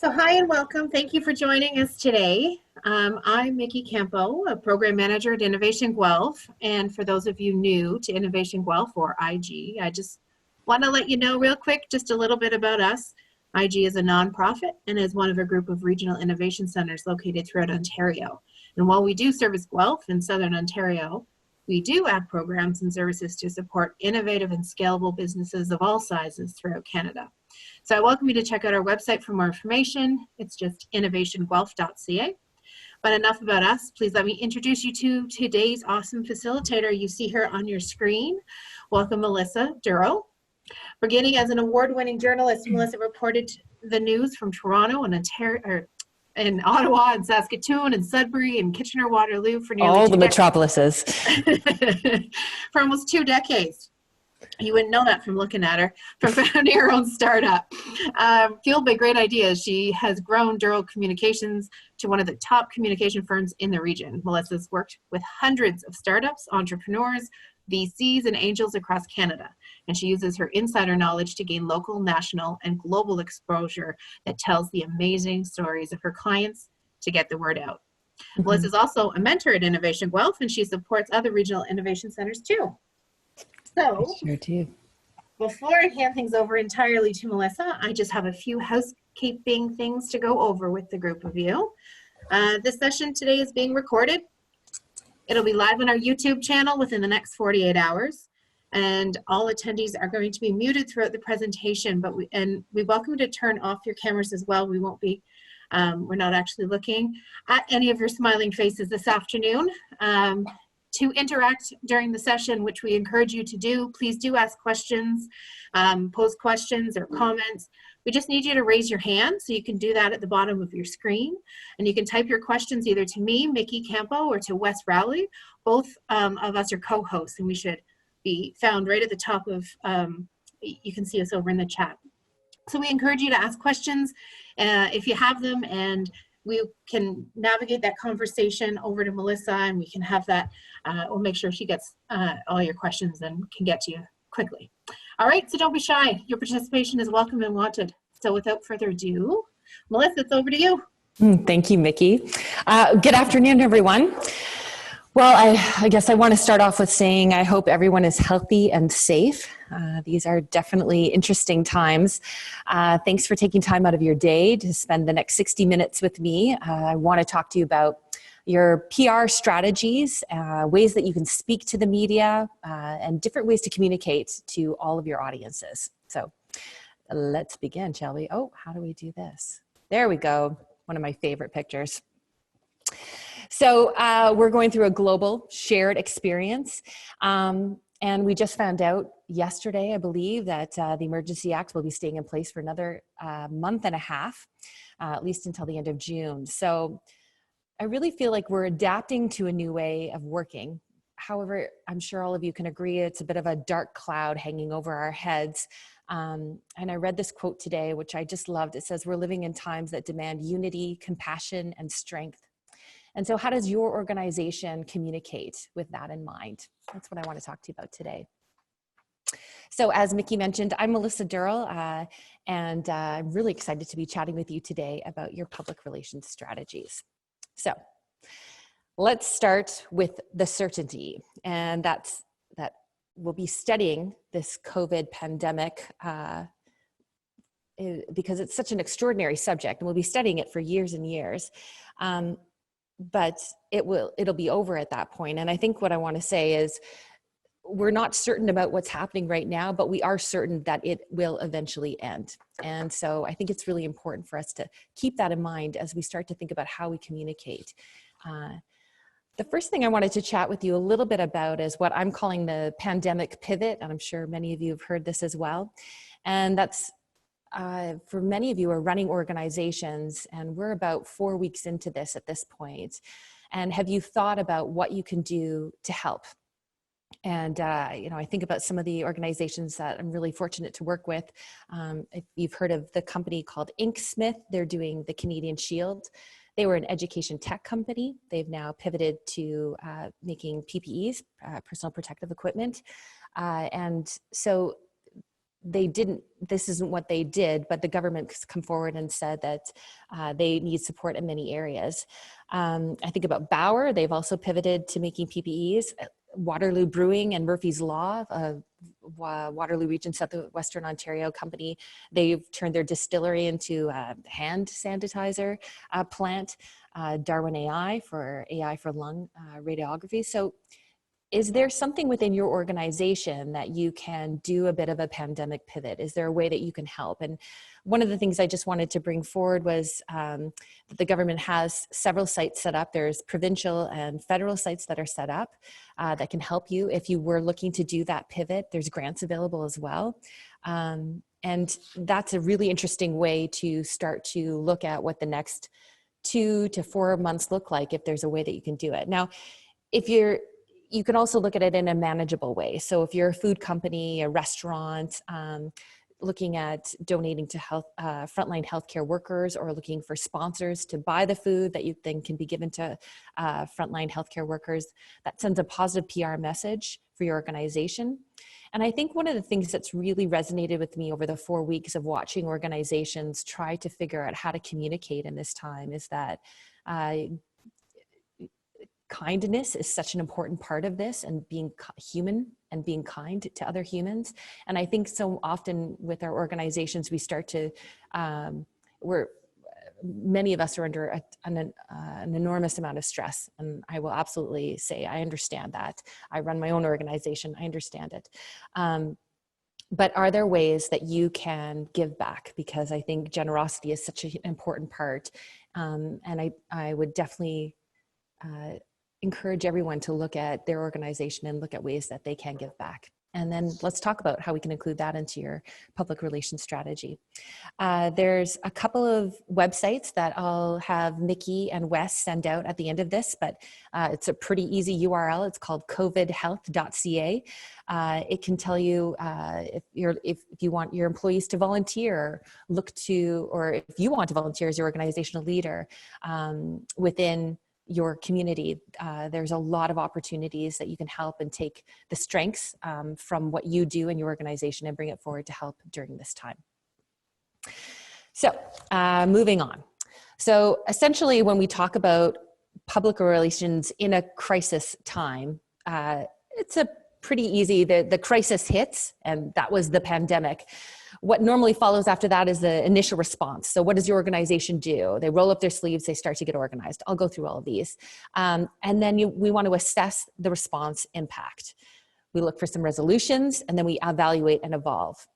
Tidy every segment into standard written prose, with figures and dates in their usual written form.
So hi and welcome. Thank you for joining us today. I'm Mickey Campo, a program manager at Innovation Guelph. And for those of you new to Innovation Guelph or IG, I just want to let you know real quick just a little bit about us. IG is a nonprofit and is one of a group of regional innovation centers located throughout Ontario. And while we do service Guelph in Southern Ontario, we do add programs and services to support innovative and scalable businesses of all sizes throughout Canada. So I welcome you to check out our website for more information. It's just innovationguelph.ca. But enough about us. Please let me introduce you to today's awesome facilitator. You see her on your screen. Welcome, Melissa Durrell. Beginning as an award-winning journalist, Melissa reported the news from Toronto and Ontario, in Ottawa and Saskatoon and Sudbury and Kitchener-Waterloo for nearly all the metropolises. For almost 2 decades. You wouldn't know that from looking at her, from founding her own startup. Fueled by great ideas, she has grown Durrell Communications to one of the top communication firms in the region. Melissa's worked with hundreds of startups, entrepreneurs, VCs, and angels across Canada. And she uses her insider knowledge to gain local, national, and global exposure that tells the amazing stories of her clients to get the word out. Mm-hmm. Melissa's also a mentor at Innovation Guelph, and she supports other regional innovation centers too. So, sure do. Before I hand things over entirely to Melissa, I just have a few housekeeping things to go over with the group of you. This session today is being recorded. It'll be live on our YouTube channel within the next 48 hours. And all attendees are going to be muted throughout the presentation, but we welcome you to turn off your cameras as well. We won't be, we're not actually looking at any of your smiling faces this afternoon. To interact during the session, which we encourage you to do, please do ask questions, pose questions or comments. We just need you to raise your hand, so you can do that at the bottom of your screen. And you can type your questions either to me, Mickey Campo, or to Wes Rowley. Both of us are co-hosts, and we should be found right at the top of, you can see us over in the chat. So we encourage you to ask questions if you have them, and we can navigate that conversation over to Melissa, and we can have that, we'll make sure she gets all your questions and can get to you quickly. All right, so don't be shy. Your participation is welcome and wanted. So without further ado, Melissa, it's over to you. Thank you, Mickey. Good afternoon, everyone. Well, I guess I want to start off with saying I hope everyone is healthy and safe. These are definitely interesting times. Thanks for taking time out of your day to spend the next 60 minutes with me. I want to talk to you about your PR strategies, ways that you can speak to the media, and different ways to communicate to all of your audiences. So let's begin, shall we? Oh, how do we do this? There we go. One of my favorite pictures. So we're going through a global shared experience. And we just found out yesterday, I believe, that the Emergency Act will be staying in place for another month and a half, at least until the end of June. So I really feel like we're adapting to a new way of working. However, I'm sure all of you can agree it's a bit of a dark cloud hanging over our heads. And I read this quote today, which I just loved. It says, "We're living in times that demand unity, compassion, and strength." And so how does your organization communicate with that in mind? That's what I want to talk to you about today. So as Mickey mentioned, I'm Melissa Durrell, and I'm really excited to be chatting with you today about your public relations strategies. So let's start with the certainty, and that we'll be studying this COVID pandemic because it's such an extraordinary subject, and we'll be studying it for years and years. But it'll be over at that point. And I think what I want to say is we're not certain about what's happening right now, but we are certain that it will eventually end. And so I think it's really important for us to keep that in mind as we start to think about how we communicate. The first thing I wanted to chat with you a little bit about is what I'm calling the pandemic pivot. And I'm sure many of you have heard this as well. And that's for many of you are running organizations, and we're about 4 weeks into this at this point. And have you thought about what you can do to help? And, I think about some of the organizations that I'm really fortunate to work with. If you've heard of the company called Inksmith, they're doing the Canadian Shield. They were an education tech company. They've now pivoted to making PPEs, personal protective equipment. And so this isn't what they did, but the government's come forward and said that they need support in many areas. I think about Bauer, they've also pivoted to making PPEs. Waterloo Brewing and Murphy's Law, Waterloo Region Southwestern Ontario company, they've turned their distillery into a hand sanitizer plant. Darwin AI for lung radiography. So is there something within your organization that you can do a bit of a pandemic pivot? Is there a way that you can help? And one of the things I just wanted to bring forward was that the government has several sites set up. There's provincial and federal sites that are set up that can help you if you were looking to do that pivot. There's grants available as well. And that's a really interesting way to start to look at what the next 2 to 4 months look like if there's a way that you can do it. Now, you can also look at it in a manageable way. So if you're a food company, a restaurant, looking at donating to frontline healthcare workers, or looking for sponsors to buy the food that you think can be given to frontline healthcare workers, that sends a positive PR message for your organization. And I think one of the things that's really resonated with me over the 4 weeks of watching organizations try to figure out how to communicate in this time is that kindness is such an important part of this, and being human and being kind to other humans. And I think so often with our organizations, we start to, many of us are under an enormous amount of stress. And I will absolutely say, I understand that. I run my own organization, I understand it. But are there ways that you can give back? Because I think generosity is such an important part. And I would definitely encourage everyone to look at their organization and look at ways that they can give back. And then let's talk about how we can include that into your public relations strategy. There's a couple of websites that I'll have Mickey and Wes send out at the end of this, but it's a pretty easy URL. It's called covidhealth.ca. It can tell you if you want your employees to volunteer, or if you want to volunteer as your organizational leader within your community. There's a lot of opportunities that you can help and take the strengths from what you do in your organization and bring it forward to help during this time. So moving on. So essentially, when we talk about public relations in a crisis time, it's a pretty easy, the crisis hits, and that was the pandemic. What normally follows after that is the initial response. So what does your organization do? They roll up their sleeves, they start to get organized. I'll go through all of these. And then we want to assess the response impact. We look for some resolutions, and then we evaluate and evolve.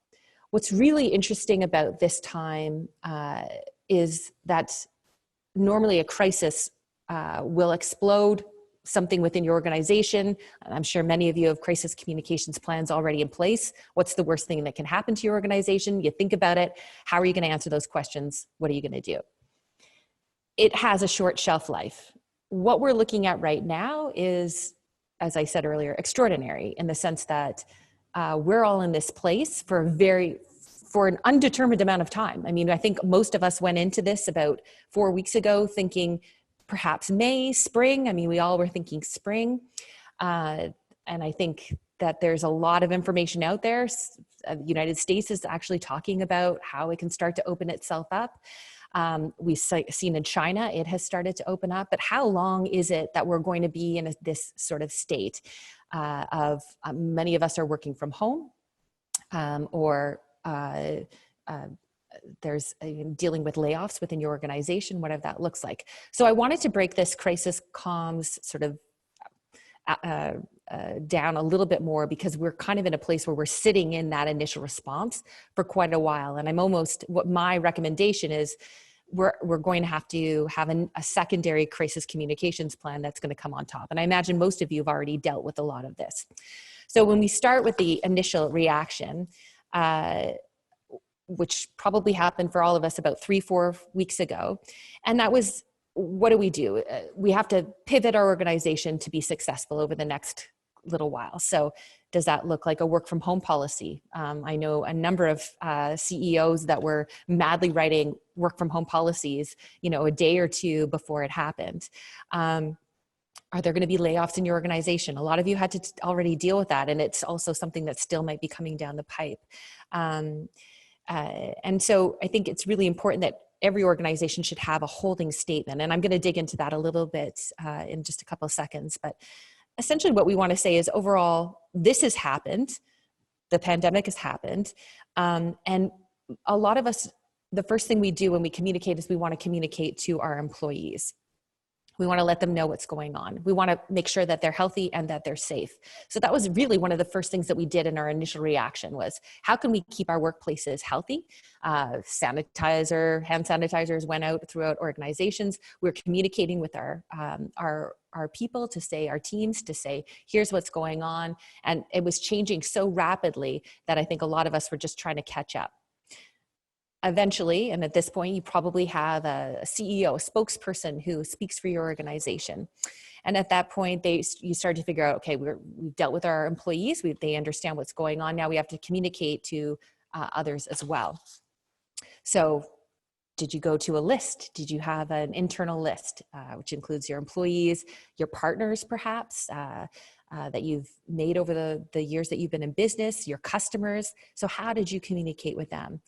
What's really interesting about this time is that normally a crisis will explode something within your organization. I'm sure many of you have crisis communications plans already in place. What's the worst thing that can happen to your organization? You think about it. How are you going to answer those questions? What are you going to do? It has a short shelf life. What we're looking at right now is, as I said earlier, extraordinary in the sense that we're all in this place for an undetermined amount of time. I mean, I think most of us went into this about 4 weeks ago thinking perhaps May, spring. I mean, we all were thinking spring. And I think that there's a lot of information out there. The United States is actually talking about how it can start to open itself up. We've seen in China, it has started to open up. But how long is it that we're going to be in this sort of state of many of us are working from home there's dealing with layoffs within your organization, whatever that looks like. So I wanted to break this crisis comms sort of down a little bit more, because we're kind of in a place where we're sitting in that initial response for quite a while. And what my recommendation is, we're going to have a secondary crisis communications plan that's going to come on top. And I imagine most of you have already dealt with a lot of this. So when we start with the initial reaction, which probably happened for all of us about 3-4 weeks ago. And that was, what do? We have to pivot our organization to be successful over the next little while. So does that look like a work from home policy? I know a number of CEOs that were madly writing work from home policies, a day or two before it happened. Are there going to be layoffs in your organization? A lot of you had to already deal with that, and it's also something that still might be coming down the pipe. And so I think it's really important that every organization should have a holding statement. And I'm going to dig into that a little bit in just a couple of seconds. But essentially what we want to say is overall, this has happened. The pandemic has happened. And a lot of us, the first thing we do when we communicate is we want to communicate to our employees. We want to let them know what's going on. We want to make sure that they're healthy and that they're safe. So that was really one of the first things that we did in our initial reaction was, how can we keep our workplaces healthy? Hand sanitizers went out throughout organizations. We're communicating with our people to say, our teams to say, here's what's going on. And it was changing so rapidly that I think a lot of us were just trying to catch up. Eventually, and at this point, you probably have a CEO, a spokesperson who speaks for your organization. And at that point, you start to figure out, okay, we've dealt with our employees, they understand what's going on. Now we have to communicate to others as well. So did you go to a list? Did you have an internal list, which includes your employees, your partners perhaps, that you've made over the years that you've been in business, your customers? So how did you communicate with them?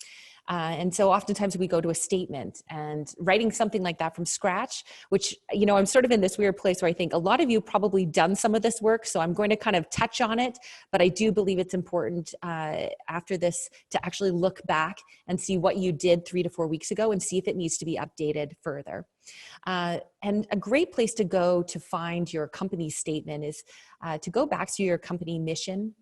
And so oftentimes we go to a statement, and writing something like that from scratch, which, you know, I'm sort of in this weird place where I think a lot of you probably done some of this work. So I'm going to kind of touch on it, but I do believe it's important after this to actually look back and see what you did 3 to 4 weeks ago and see if it needs to be updated further. And a great place to go to find your company statement is to go back to your company mission.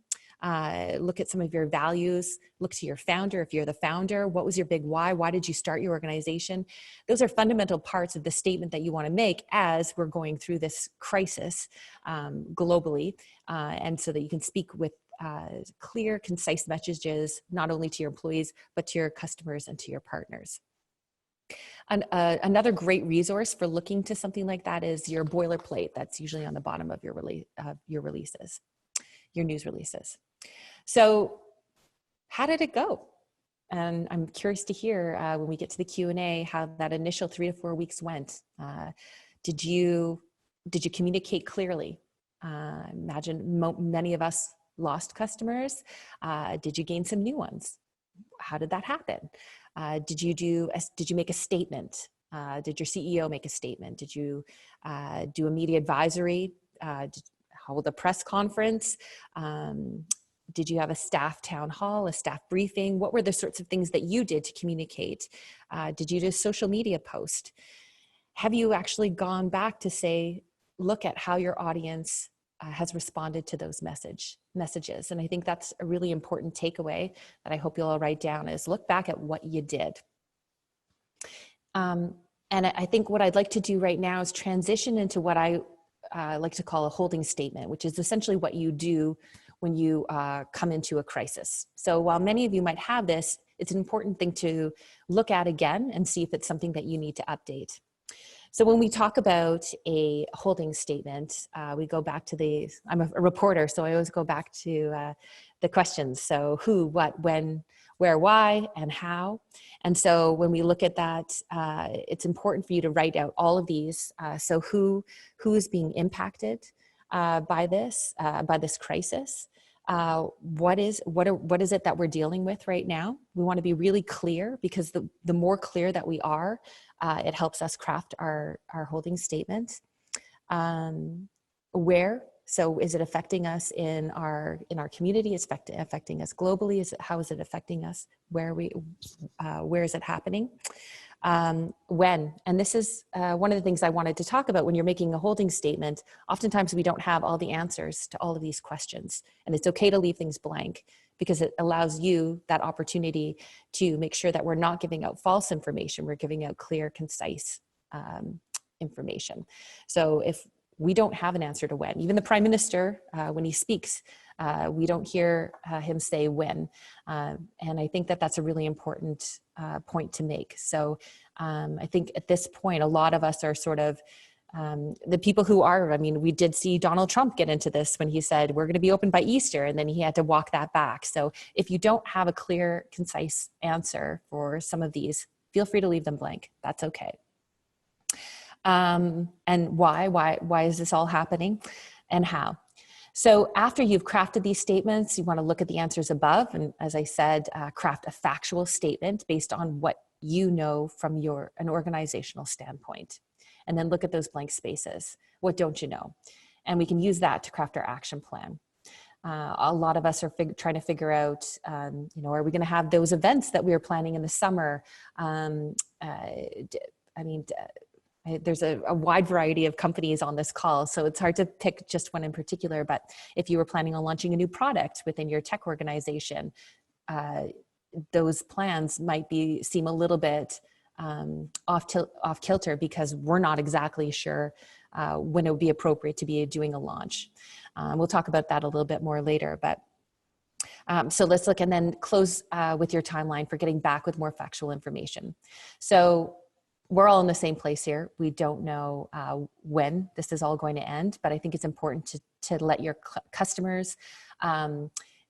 Look at some of your values, look to your founder. If you're the founder, what was your big why? Why did you start your organization? Those are fundamental parts of the statement that you want to make as we're going through this crisis globally. And so that you can speak with clear, concise messages, not only to your employees, but to your customers and to your partners. Another great resource for looking to something like that is your boilerplate. That's usually on the bottom of your releases, your news releases. So how did it go? And I'm curious to hear when we get to the Q&A how that initial 3 to 4 weeks went. Did you communicate clearly? Imagine many of us lost customers. Did you gain some new ones? How did that happen? Did you make a statement? Did your CEO make a statement? Did you do a media advisory? Hold a press conference? Did you have a staff town hall, a staff briefing? What were the sorts of things that you did to communicate? Did you do a social media post? Have you actually gone back to say, look at how your audience has responded to those messages? And I think that's a really important takeaway that I hope you'll all write down is look back at what you did. And I think what I'd like to do right now is transition into what I like to call a holding statement, which is essentially what you do when you come into a crisis. So while many of you might have this, it's an important thing to look at again and see if it's something that you need to update. So when we talk about a holding statement, we go back to I'm a reporter, so I always go back to the questions. So who, what, when, where, why, and how. And so when we look at that, it's important for you to write out all of these. So who is being impacted by this crisis? What is it that we're dealing with right now? We want to be really clear, because the more clear that we are, it helps us craft our holding statement. Where? So is it affecting us in our community? Is it affecting us globally? How is it affecting us? Where is it happening? When? And this is one of the things I wanted to talk about when you're making a holding statement. Oftentimes we don't have all the answers to all of these questions, and it's okay to leave things blank, because it allows you that opportunity to make sure that we're not giving out false information. We're giving out clear, concise information. So if we don't have an answer to when, even the Prime Minister, when he speaks, we don't hear him say when. And I think that that's a really important point to make. So I think at this point, a lot of us are sort of the people who are, we did see Donald Trump get into this when he said, we're going to be open by Easter, and then he had to walk that back. So if you don't have a clear, concise answer for some of these, feel free to leave them blank. That's okay. and why is this all happening, and how. So after you've crafted these statements, you want to look at the answers above. And as I said, craft a factual statement based on what you know from an organizational standpoint. And then look at those blank spaces. What don't you know? And we can use that to craft our action plan. A lot of us are trying to figure out, are we going to have those events that we were planning in the summer? There's a wide variety of companies on this call, so it's hard to pick just one in particular. But if you were planning on launching a new product within your tech organization, those plans might seem a little bit off kilter because we're not exactly sure when it would be appropriate to be doing a launch. We'll talk about that a little bit more later, but so let's look and then close with your timeline for getting back with more factual information. So we're all in the same place here. We don't know when this is all going to end, but I think it's important to let your customers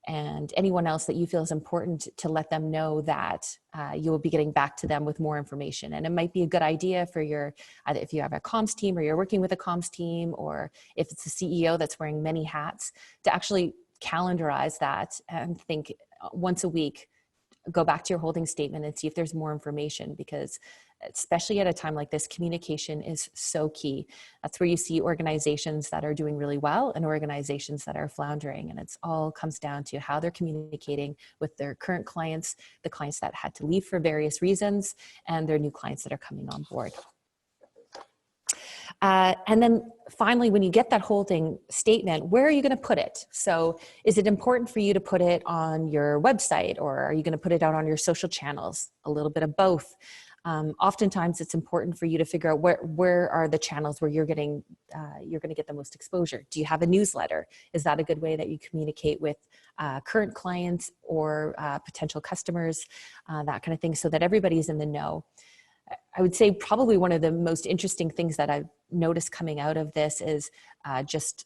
and anyone else that you feel is important to let them know that you will be getting back to them with more information. And it might be a good idea for either if you have a comms team or you're working with a comms team, or if it's a CEO that's wearing many hats, to actually calendarize that and think once a week, go back to your holding statement and see if there's more information, because especially at a time like this, communication is so key. That's where you see organizations that are doing really well and organizations that are floundering. And it's all comes down to how they're communicating with their current clients, the clients that had to leave for various reasons, and their new clients that are coming on board. And then finally, when you get that holding statement, where are you going to put it? So is it important for you to put it on your website, or are you going to put it out on your social channels? A little bit of both. Oftentimes it's important for you to figure out where are the channels where you're going to get the most exposure. Do you have a newsletter? Is that a good way that you communicate with current clients or potential customers, that kind of thing, so that everybody's in the know? I would say probably one of the most interesting things that I've noticed coming out of this is just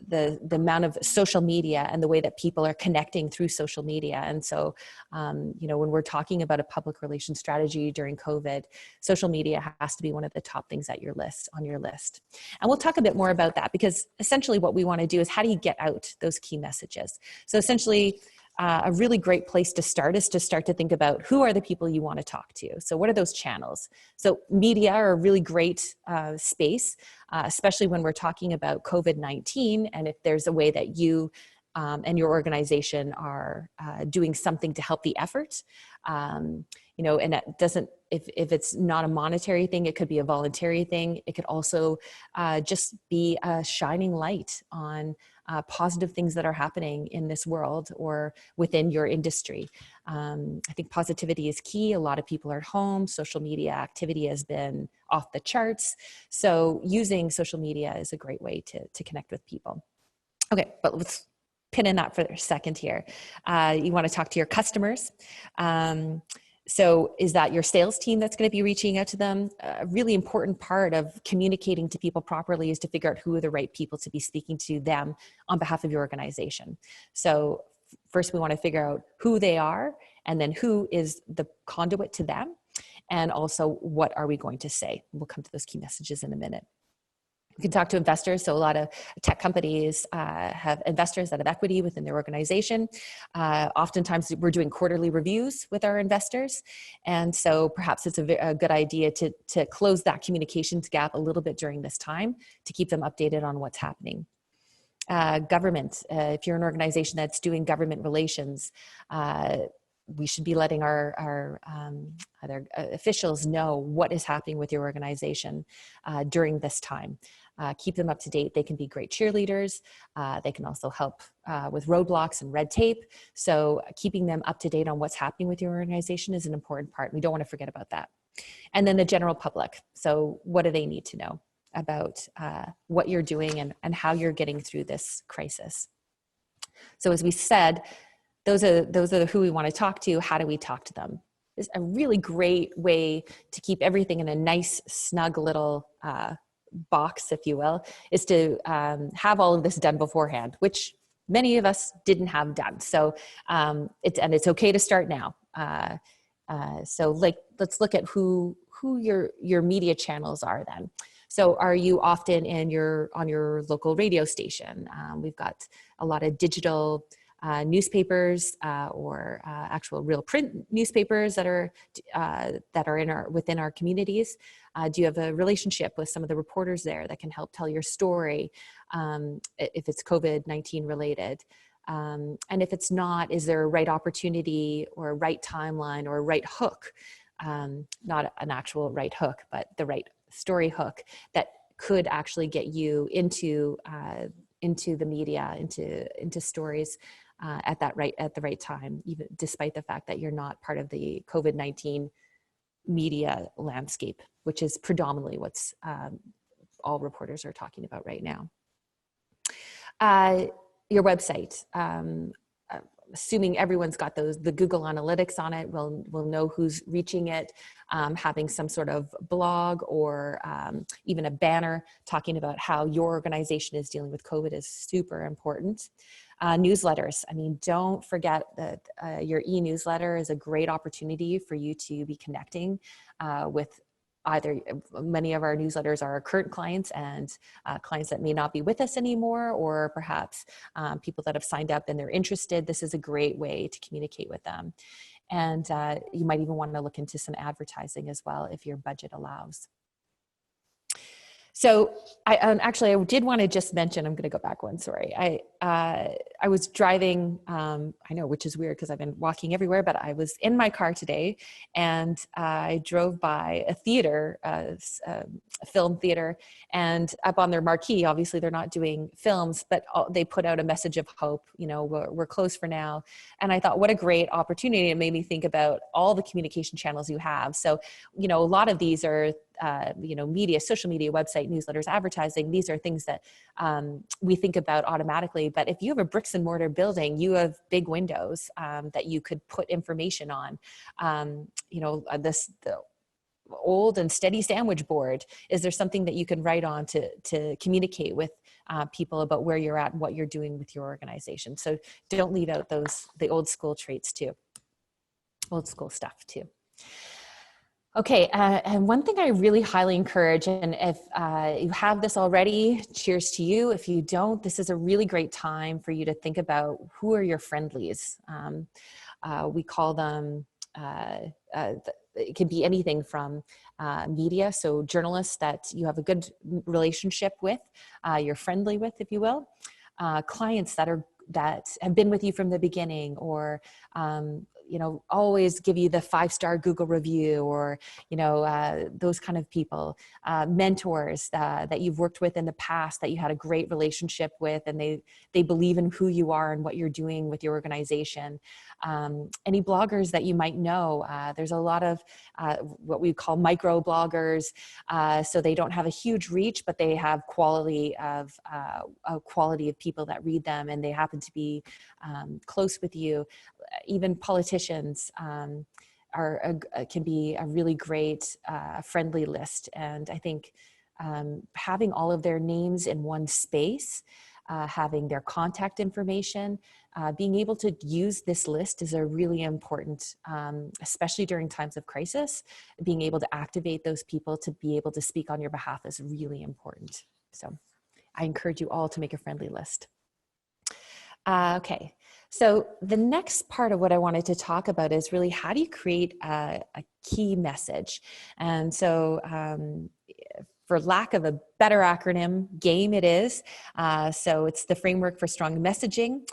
the amount of social media and the way that people are connecting through social media. And so, when we're talking about a public relations strategy during COVID, social media has to be one of the top things on your list. And we'll talk a bit more about that, because essentially what we want to do is, how do you get out those key messages? So essentially, a really great place to start is to start to think about who are the people you want to talk to. So what are those channels? So media are a really great space, especially when we're talking about COVID-19. And if there's a way that you and your organization are doing something to help the effort, and that doesn't, if it's not a monetary thing, it could be a voluntary thing. It could also just be a shining light on positive things that are happening in this world or within your industry. I think positivity is key. A lot of people are at home. Social media activity has been off the charts. So using social media is a great way to connect with people. Okay, but let's pin in that for a second here. You want to talk to your customers. So is that your sales team that's going to be reaching out to them? A really important part of communicating to people properly is to figure out who are the right people to be speaking to them on behalf of your organization. So first we want to figure out who they are, and then who is the conduit to them, and also what are we going to say. We'll come to those key messages in a minute. You can talk to investors. So a lot of tech companies have investors that have equity within their organization. Oftentimes we're doing quarterly reviews with our investors. And so perhaps it's a good idea to close that communications gap a little bit during this time to keep them updated on what's happening. Government, if you're an organization that's doing government relations, we should be letting our other officials know what is happening with your organization during this time. Keep them up to date. They can be great cheerleaders. They can also help with roadblocks and red tape. So keeping them up to date on what's happening with your organization is an important part. We don't want to forget about that. And then the general public. So what do they need to know about what you're doing and how you're getting through this crisis? So as we said, those are who we want to talk to. How do we talk to them? It's a really great way to keep everything in a nice, snug little box, if you will, is to have all of this done beforehand, which many of us didn't have done. So it's okay to start now. So let's look at who your media channels are then. So are you often on your local radio station? We've got a lot of digital newspapers or actual real print newspapers that are within our communities. Do you have a relationship with some of the reporters there that can help tell your story if it's COVID-19 related? And if it's not, is there a right opportunity or a right timeline or a right hook? Not an actual right hook, but the right story hook that could actually get you into the media, into stories at the right time, even despite the fact that you're not part of the COVID-19 media landscape, which is predominantly what's all reporters are talking about right now. Your website, assuming everyone's got the Google Analytics on it, we'll know who's reaching it. Having some sort of blog or even a banner talking about how your organization is dealing with COVID is super important. Newsletters. I mean, don't forget that your e-newsletter is a great opportunity for you to be connecting with either many of our newsletters are our current clients and clients that may not be with us anymore, or perhaps people that have signed up and they're interested. This is a great way to communicate with them. And you might even want to look into some advertising as well if your budget allows. So actually, I did want to just mention, I'm going to go back one, sorry. I was driving, I know, which is weird because I've been walking everywhere, but I was in my car today and I drove by a theater, a film theater, and up on their marquee, obviously they're not doing films, but they put out a message of hope, you know, we're closed for now. And I thought, what a great opportunity. It made me think about all the communication channels you have. So, you know, a lot of these are you know, media, social media, website, newsletters, advertising. These are things that we think about automatically. But if you have a bricks and mortar building, you have big windows that you could put information on. You know, the old and steady sandwich board. Is there something that you can write on to communicate with people about where you're at and what you're doing with your organization? So don't leave out the old school traits too, old school stuff too. Okay, and one thing I really highly encourage, and if you have this already, cheers to you. If you don't, this is a really great time for you to think about who are your friendlies. We call them, it can be anything from media, so journalists that you have a good relationship with, you're friendly with, if you will, clients that have been with you from the beginning, or you know, always give you the 5-star Google review, or, you know, those kind of people, mentors that you've worked with in the past that you had a great relationship with, and they believe in who you are and what you're doing with your organization. Any bloggers that you might know, there's a lot of what we call micro bloggers. So they don't have a huge reach, but they have quality of people that read them, and they happen to be close with you. Even politicians can be a really great friendly list. And I think having all of their names in one space, having their contact information, being able to use this list is a really important, especially during times of crisis. Being able to activate those people to be able to speak on your behalf is really important. So I encourage you all to make a friendly list. Okay. So the next part of what I wanted to talk about is really, how do you create a key message? And so for lack of a better acronym, GAME it is. So it's the framework for strong messaging.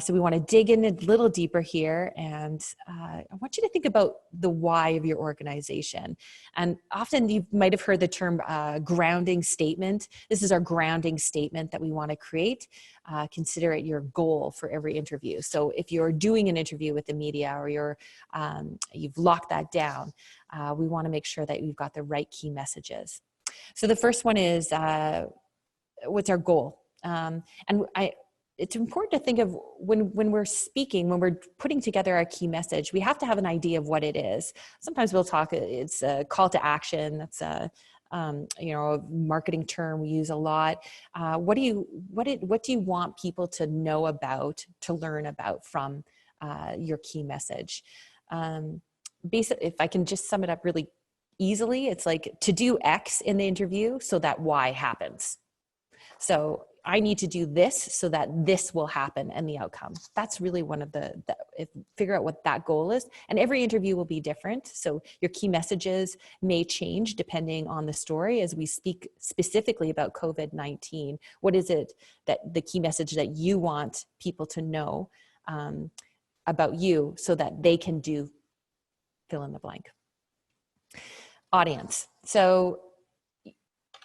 So we want to dig in a little deeper here, and I want you to think about the why of your organization. And often you might have heard the term grounding statement. This is our grounding statement that we want to create. Consider it your goal for every interview. So if you're doing an interview with the media, or you've locked that down, we want to make sure that you've got the right key messages. So the first one is, what's our goal? It's important to think of when we're speaking, when we're putting together our key message, we have to have an idea of what it is. Sometimes we'll talk, it's a call to action. That's a marketing term we use a lot. What do you want people to know about, to learn about from your key message? Basically, if I can just sum it up really easily. It's like to do X in the interview so that Y happens. So I need to do this so that this will happen and the outcome. That's really one of figure out what that goal is. And every interview will be different. So your key messages may change depending on the story. As we speak specifically about COVID-19, what is it that the key message that you want people to know about you so that they can do fill in the blank. Audience. So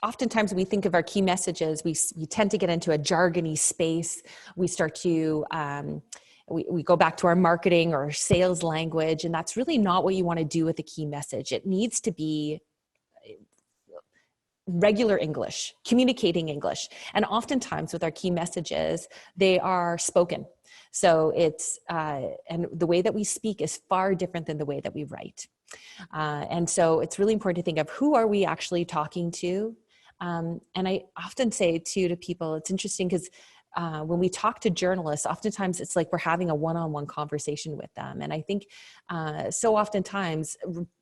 oftentimes we think of our key messages, we tend to get into a jargony space. We start to, we go back to our marketing or sales language, and that's really not what you want to do with a key message. It needs to be regular English, communicating English. And oftentimes with our key messages, they are spoken. So it's, and the way that we speak is far different than the way that we write. And so it's really important to think of who are we actually talking to? And I often say too to people, it's interesting because when we talk to journalists, oftentimes it's like we're having a one-on-one conversation with them. And I think so oftentimes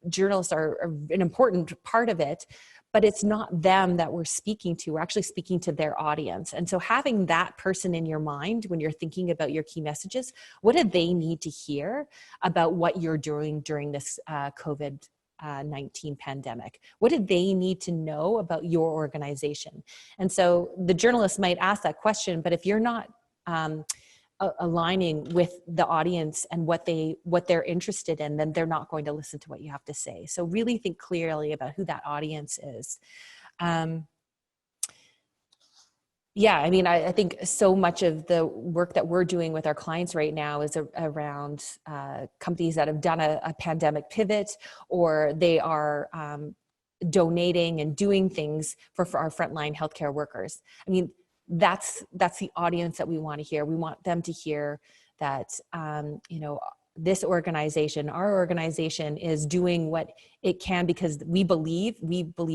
journalists are an important part of it, but it's not them that we're speaking to. We're actually speaking to their audience. And so having that person in your mind when you're thinking about your key messages, what do they need to hear about what you're doing during this COVID-19 pandemic? What do they need to know about your organization? And so the journalist might ask that question, but if you're not aligning with the audience and what they're interested in, then they're not going to listen to what you have to say. So really think clearly about who that audience is. Yeah, I mean, I think so much of the work that we're doing with our clients right now is around companies that have done a pandemic pivot, or they are donating and doing things for our frontline healthcare workers. I mean, that's the audience that we want to hear. We want them to hear that, you know, this organization, our organization is doing what it can because we believe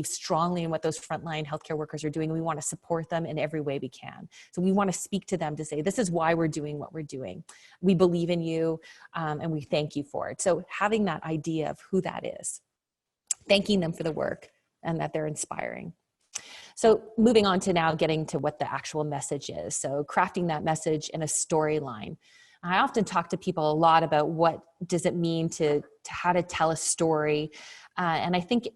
strongly in what those frontline healthcare workers are doing. We want to support them in every way we can. So we want to speak to them to say, this is why we're doing what we're doing. We believe in you, and we thank you for it. So having that idea of who that is, thanking them for the work and that they're inspiring. So moving on to now getting to what the actual message is. So crafting that message in a storyline. I often talk to people a lot about what does it mean to how to tell a story. And I think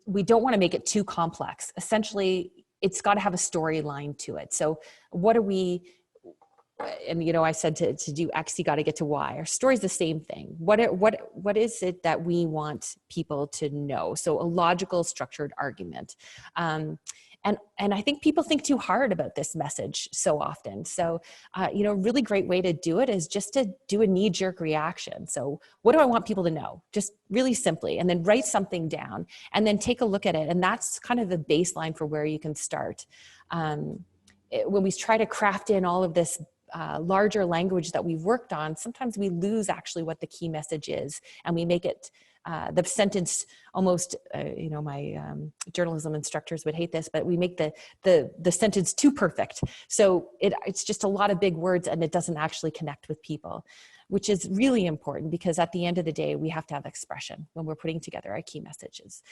we don't want to make it too complex. Essentially, it's got to have a storyline to it. So what are we, and you know, I said to do X, you got to get to Y. Our story's the same thing. What is it that we want people to know? So a logical, structured argument. And I think people think too hard about this message so often. So, you know, a really great way to do it is just to do a knee-jerk reaction. So what do I want people to know? Just really simply, and then write something down and then take a look at it. And that's kind of the baseline for where you can start. When we try to craft in all of this larger language that we've worked on, sometimes we lose actually what the key message is, and we make it the sentence almost, you know, my journalism instructors would hate this, but we make the sentence too perfect. So it's just a lot of big words and it doesn't actually connect with people, which is really important because at the end of the day, we have to have expression when we're putting together our key messages.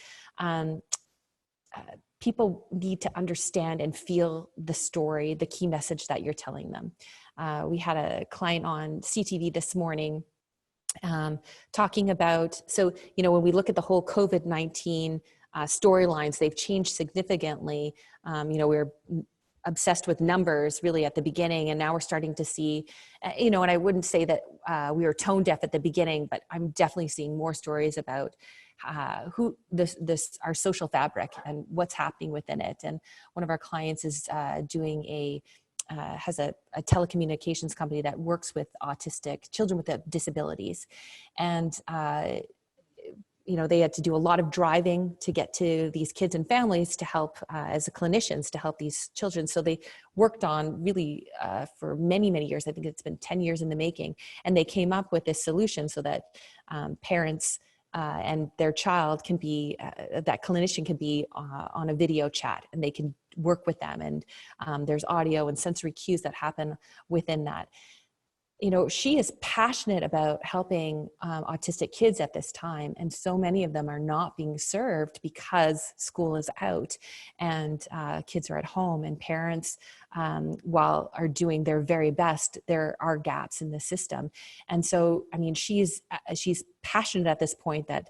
People need to understand and feel the story, the key message that you're telling them. We had a client on CTV this morning talking about, so, you know, when we look at the whole COVID-19 storylines, they've changed significantly. You know, we're obsessed with numbers really at the beginning, and now we're starting to see, you know, and I wouldn't say that we were tone deaf at the beginning, but I'm definitely seeing more stories about who our social fabric and what's happening within it. And one of our clients is doing has a telecommunications company that works with autistic children with disabilities. And, you know, they had to do a lot of driving to get to these kids and families to help as clinicians to help these children. So they worked on really for many, many years. I think it's been 10 years in the making. And they came up with this solution so that parents and their child can be, that clinician can be on a video chat and they can work with them. And there's audio and sensory cues that happen within that. she is passionate about helping autistic kids at this time. And so many of them are not being served because school is out and kids are at home, and parents, while are doing their very best, there are gaps in the system. And so, she's passionate at this point that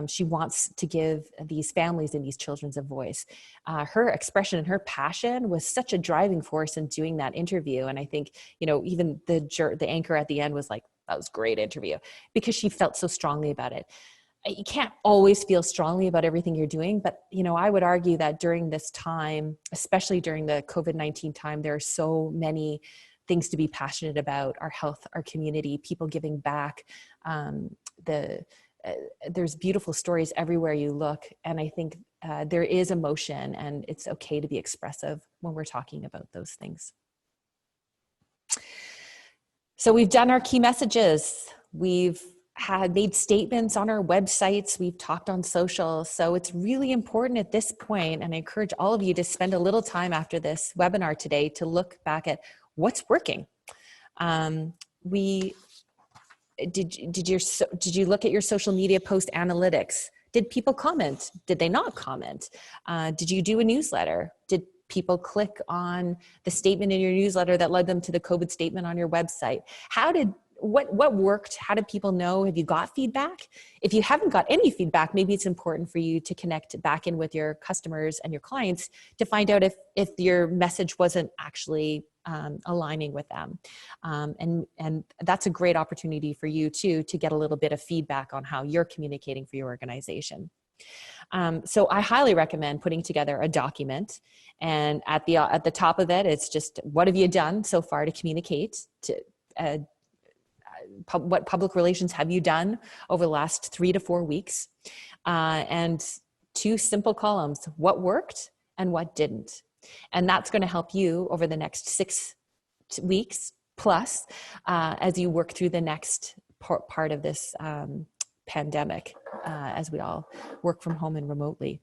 she wants to give these families and these children a voice. Her expression and her passion was such a driving force in doing that interview. And I think, even the anchor at the end was like, that was a great interview, because she felt so strongly about it. You can't always feel strongly about everything you're doing, but, I would argue that during this time, especially during the COVID-19 time, there are so many things to be passionate about: our health, our community, people giving back, there's beautiful stories everywhere you look. And I think there is emotion, and it's okay to be expressive when we're talking about those things. So we've done our key messages. We've made statements on our websites. We've talked on social. So it's really important at this point, and I encourage all of you to spend a little time after this webinar today to look back at what's working. Did you look at your social media post analytics? Did people comment? Did they not comment? Did you do a newsletter? Did people click on the statement in your newsletter that led them to the COVID statement on your website? What worked? How did people know? Have you got feedback? If you haven't got any feedback, maybe it's important for you to connect back in with your customers and your clients to find out if your message wasn't actually aligning with them. And that's a great opportunity for you too, to get a little bit of feedback on how you're communicating for your organization. So I highly recommend putting together a document, and at the top of it, it's just, what have you done so far to communicate? What public relations have you done over the last 3 to 4 weeks? And 2 simple columns: what worked and what didn't. And that's going to help you over the next 6 weeks plus as you work through the next part of this pandemic, as we all work from home and remotely.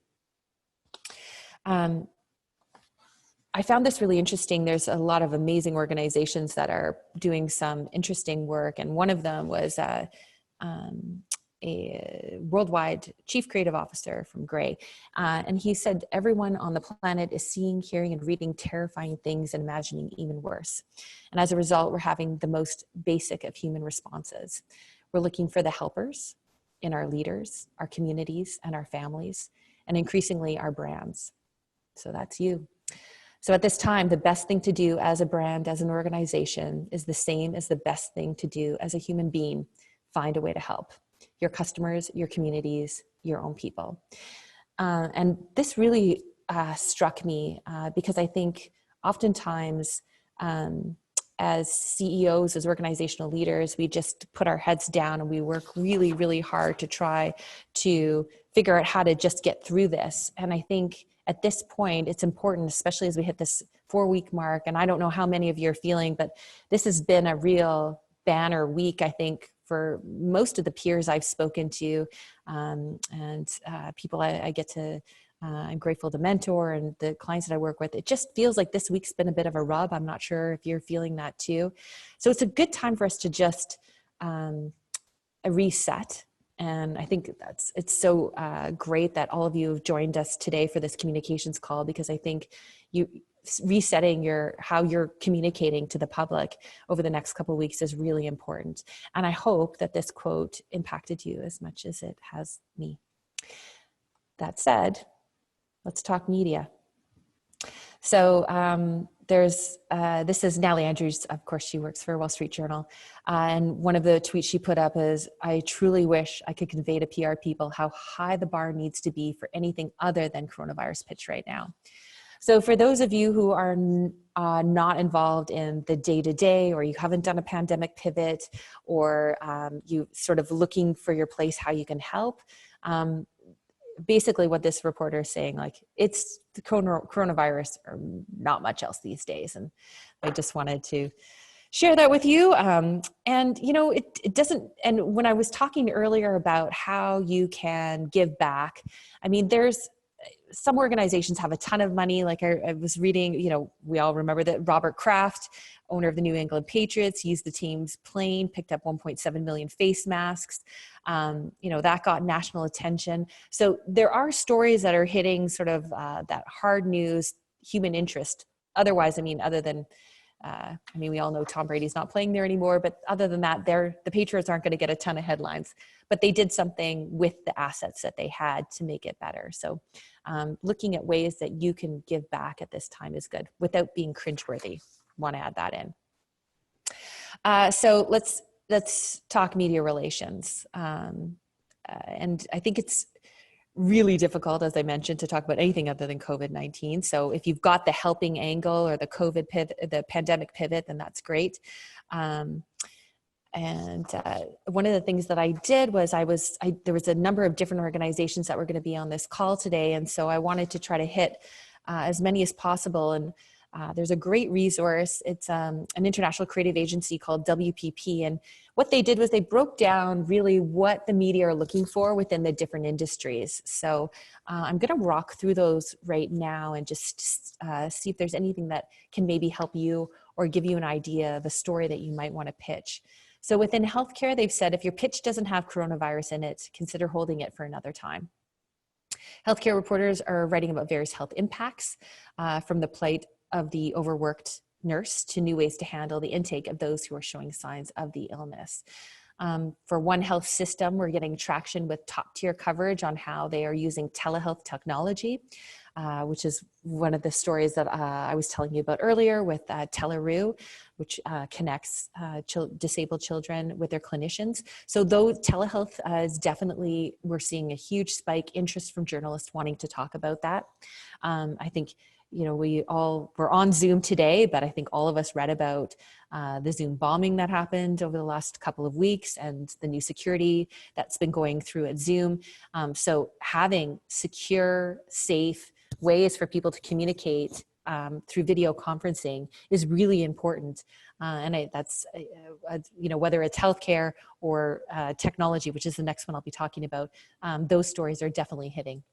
I found this really interesting. There's a lot of amazing organizations that are doing some interesting work. And one of them was a worldwide chief creative officer from Gray. And he said, everyone on the planet is seeing, hearing, and reading terrifying things and imagining even worse. And as a result, we're having the most basic of human responses. We're looking for the helpers in our leaders, our communities, and our families, and increasingly our brands. So that's you. So at this time, the best thing to do as a brand, as an organization, is the same as the best thing to do as a human being: find a way to help your customers, your communities, your own people. And this really struck me because I think oftentimes as CEOs, as organizational leaders, we just put our heads down and we work really, really hard to try to figure out how to just get through this. And I think at this point, it's important, especially as we hit this 4-week mark, and I don't know how many of you are feeling, but this has been a real banner week, I think, for most of the peers I've spoken to, and people I get to, I'm grateful to mentor, and the clients that I work with. It just feels like this week's been a bit of a rub. I'm not sure if you're feeling that too. So it's a good time for us to just reset. And I think it's so great that all of you have joined us today for this communications call, because I think resetting how you're communicating to the public over the next couple of weeks is really important. And I hope that this quote impacted you as much as it has me. That said, let's talk media. So this is Nally Andrews. Of course, she works for Wall Street Journal. And one of the tweets she put up is, I truly wish I could convey to PR people how high the bar needs to be for anything other than coronavirus pitch right now. So for those of you who are not involved in the day-to-day, or you haven't done a pandemic pivot, or you sort of looking for your place, how you can help, basically what this reporter is saying, like, it's the coronavirus or not much else these days. And I just wanted to share that with you. And, it doesn't, and when I was talking earlier about how you can give back, I mean, there's some organizations have a ton of money. Like I was reading, we all remember that Robert Kraft, owner of the New England Patriots, used the team's plane, picked up 1.7 million face masks. That got national attention. So there are stories that are hitting sort of that hard news, human interest. Otherwise, other than, we all know Tom Brady's not playing there anymore, but other than that, the Patriots aren't going to get a ton of headlines, but they did something with the assets that they had to make it better. So looking at ways that you can give back at this time is good without being cringeworthy. Want to add that in. So let's talk media relations. And I think it's really difficult, as I mentioned, to talk about anything other than COVID-19. So if you've got the helping angle or the COVID pivot, the pandemic pivot, then that's great. And one of the things that I did was there was a number of different organizations that were going to be on this call today. And so I wanted to try to hit as many as possible. And there's a great resource. It's an international creative agency called WPP. And what they did was they broke down really what the media are looking for within the different industries. So I'm going to walk through those right now and just see if there's anything that can maybe help you or give you an idea of a story that you might want to pitch. So within healthcare, they've said if your pitch doesn't have coronavirus in it, consider holding it for another time. Healthcare reporters are writing about various health impacts from the plight of the overworked nurse to new ways to handle the intake of those who are showing signs of the illness. For One Health System, we're getting traction with top tier coverage on how they are using telehealth technology, which is one of the stories that I was telling you about earlier with Teleroo, which connects disabled children with their clinicians. So though telehealth is definitely, we're seeing a huge spike interest from journalists wanting to talk about that. I think we're on Zoom today, but I think all of us read about the Zoom bombing that happened over the last couple of weeks and the new security that's been going through at Zoom. So having secure, safe ways for people to communicate through video conferencing is really important. That's whether it's healthcare or technology, which is the next one I'll be talking about, those stories are definitely hitting.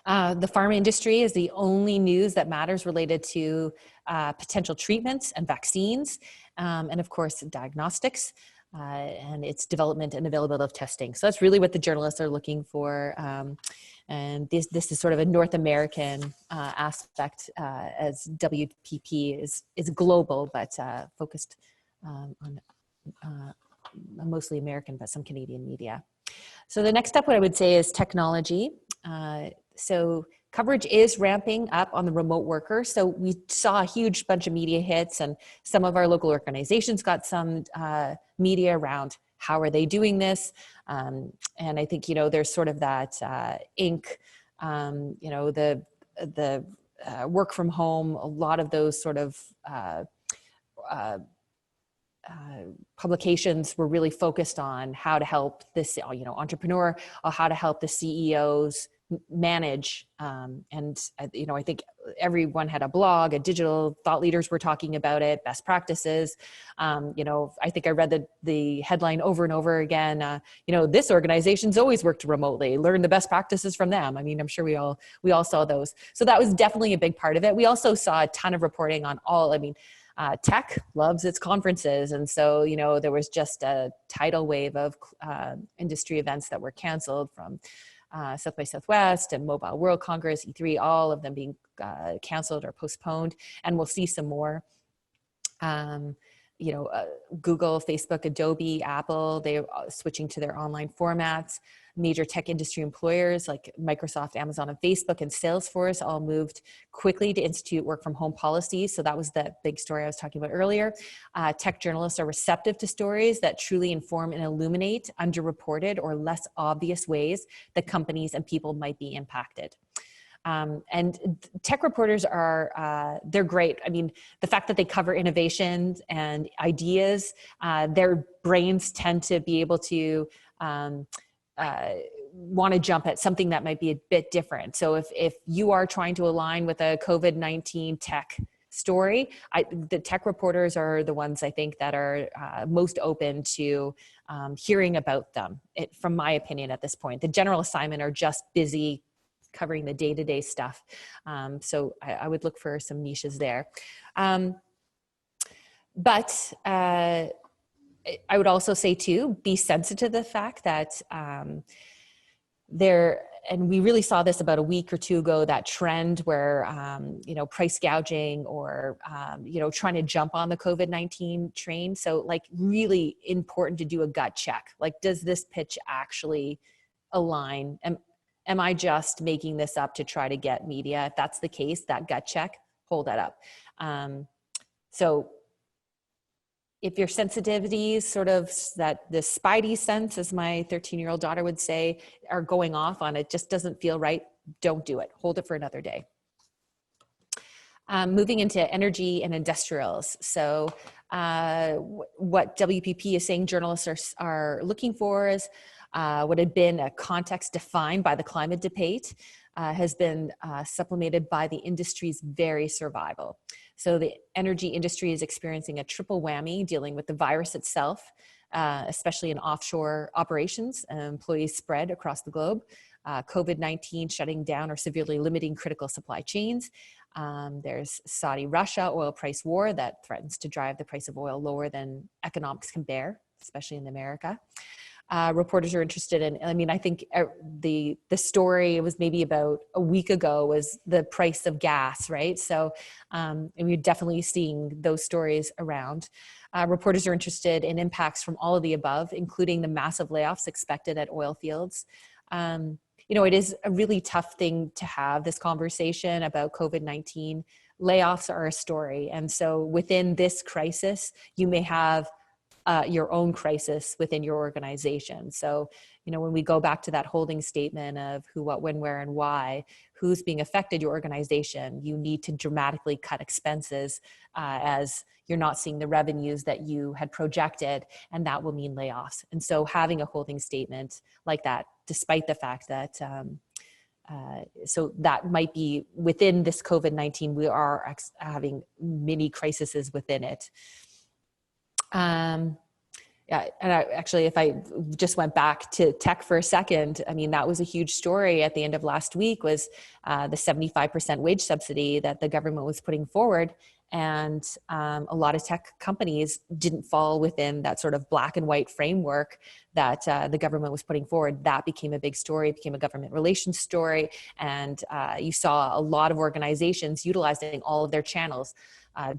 The pharma industry is the only news that matters related to potential treatments and vaccines, and of course, diagnostics and its development and availability of testing. So that's really what the journalists are looking for. And this is sort of a North American aspect, as WPP is global, but focused on mostly American, but some Canadian media. So the next step, what I would say, is technology. So coverage is ramping up on the remote worker. So we saw a huge bunch of media hits, and some of our local organizations got some media around how are they doing this. And I think, there's sort of that Inc., the work from home, a lot of those sort of publications were really focused on how to help this, entrepreneur, or how to help the CEOs manage. And I think everyone had a blog, a digital thought leaders were talking about it, best practices. I think I read the headline over and over again, this organization's always worked remotely, learn the best practices from them. I'm sure we all saw those. So that was definitely a big part of it. We also saw a ton of reporting on tech loves its conferences. And so, there was just a tidal wave of industry events that were canceled, from South by Southwest and Mobile World Congress, E3, all of them being canceled or postponed. And we'll see some more. Google, Facebook, Adobe, Apple, they're switching to their online formats. Major tech industry employers like Microsoft, Amazon, and Facebook, and Salesforce all moved quickly to institute work from home policies. So that was that big story I was talking about earlier. Tech journalists are receptive to stories that truly inform and illuminate underreported or less obvious ways that companies and people might be impacted. And tech reporters they're great. The fact that they cover innovations and ideas, their brains tend to be able to want to jump at something that might be a bit different. So if you are trying to align with a COVID-19 tech story, the tech reporters are the ones I think that are most open to hearing about them, from my opinion at this point. The general assignment are just busy covering the day-to-day stuff. So I would look for some niches there. But I would also say too, be sensitive to the fact that and we really saw this about a week or two ago, that trend where, price gouging or, trying to jump on the COVID-19 train. So like really important to do a gut check. Like, does this pitch actually align? Am I just making this up to try to get media? If that's the case, that gut check, hold that up. So if your sensitivities, sort of that the spidey sense, as my 13-year-old daughter would say, are going off on it, just doesn't feel right, don't do it. Hold it for another day. Moving into energy and industrials. So what WPP is saying journalists are looking for is what had been a context defined by the climate debate has been supplemented by the industry's very survival. So the energy industry is experiencing a triple whammy, dealing with the virus itself, especially in offshore operations, employees spread across the globe, COVID-19 shutting down or severely limiting critical supply chains. There's Saudi-Russia oil price war that threatens to drive the price of oil lower than economics can bear, especially in America. Reporters are interested in, I think the story, it was maybe about a week ago, was the price of gas, right? So and we're definitely seeing those stories around. Reporters are interested in impacts from all of the above, including the massive layoffs expected at oil fields. It is a really tough thing to have this conversation about COVID-19. Layoffs are a story. And so within this crisis, you may have your own crisis within your organization. So, when we go back to that holding statement of who, what, when, where, and why, who's being affected, your organization, you need to dramatically cut expenses as you're not seeing the revenues that you had projected, and that will mean layoffs. And so having a holding statement like that, despite the fact that so that might be within this COVID-19, we are having mini crises within it. Yeah, and if I just went back to tech for a second, that was a huge story at the end of last week, was the 75% wage subsidy that the government was putting forward. And a lot of tech companies didn't fall within that sort of black and white framework that the government was putting forward. That became a big story, it became a government relations story. And you saw a lot of organizations utilizing all of their channels,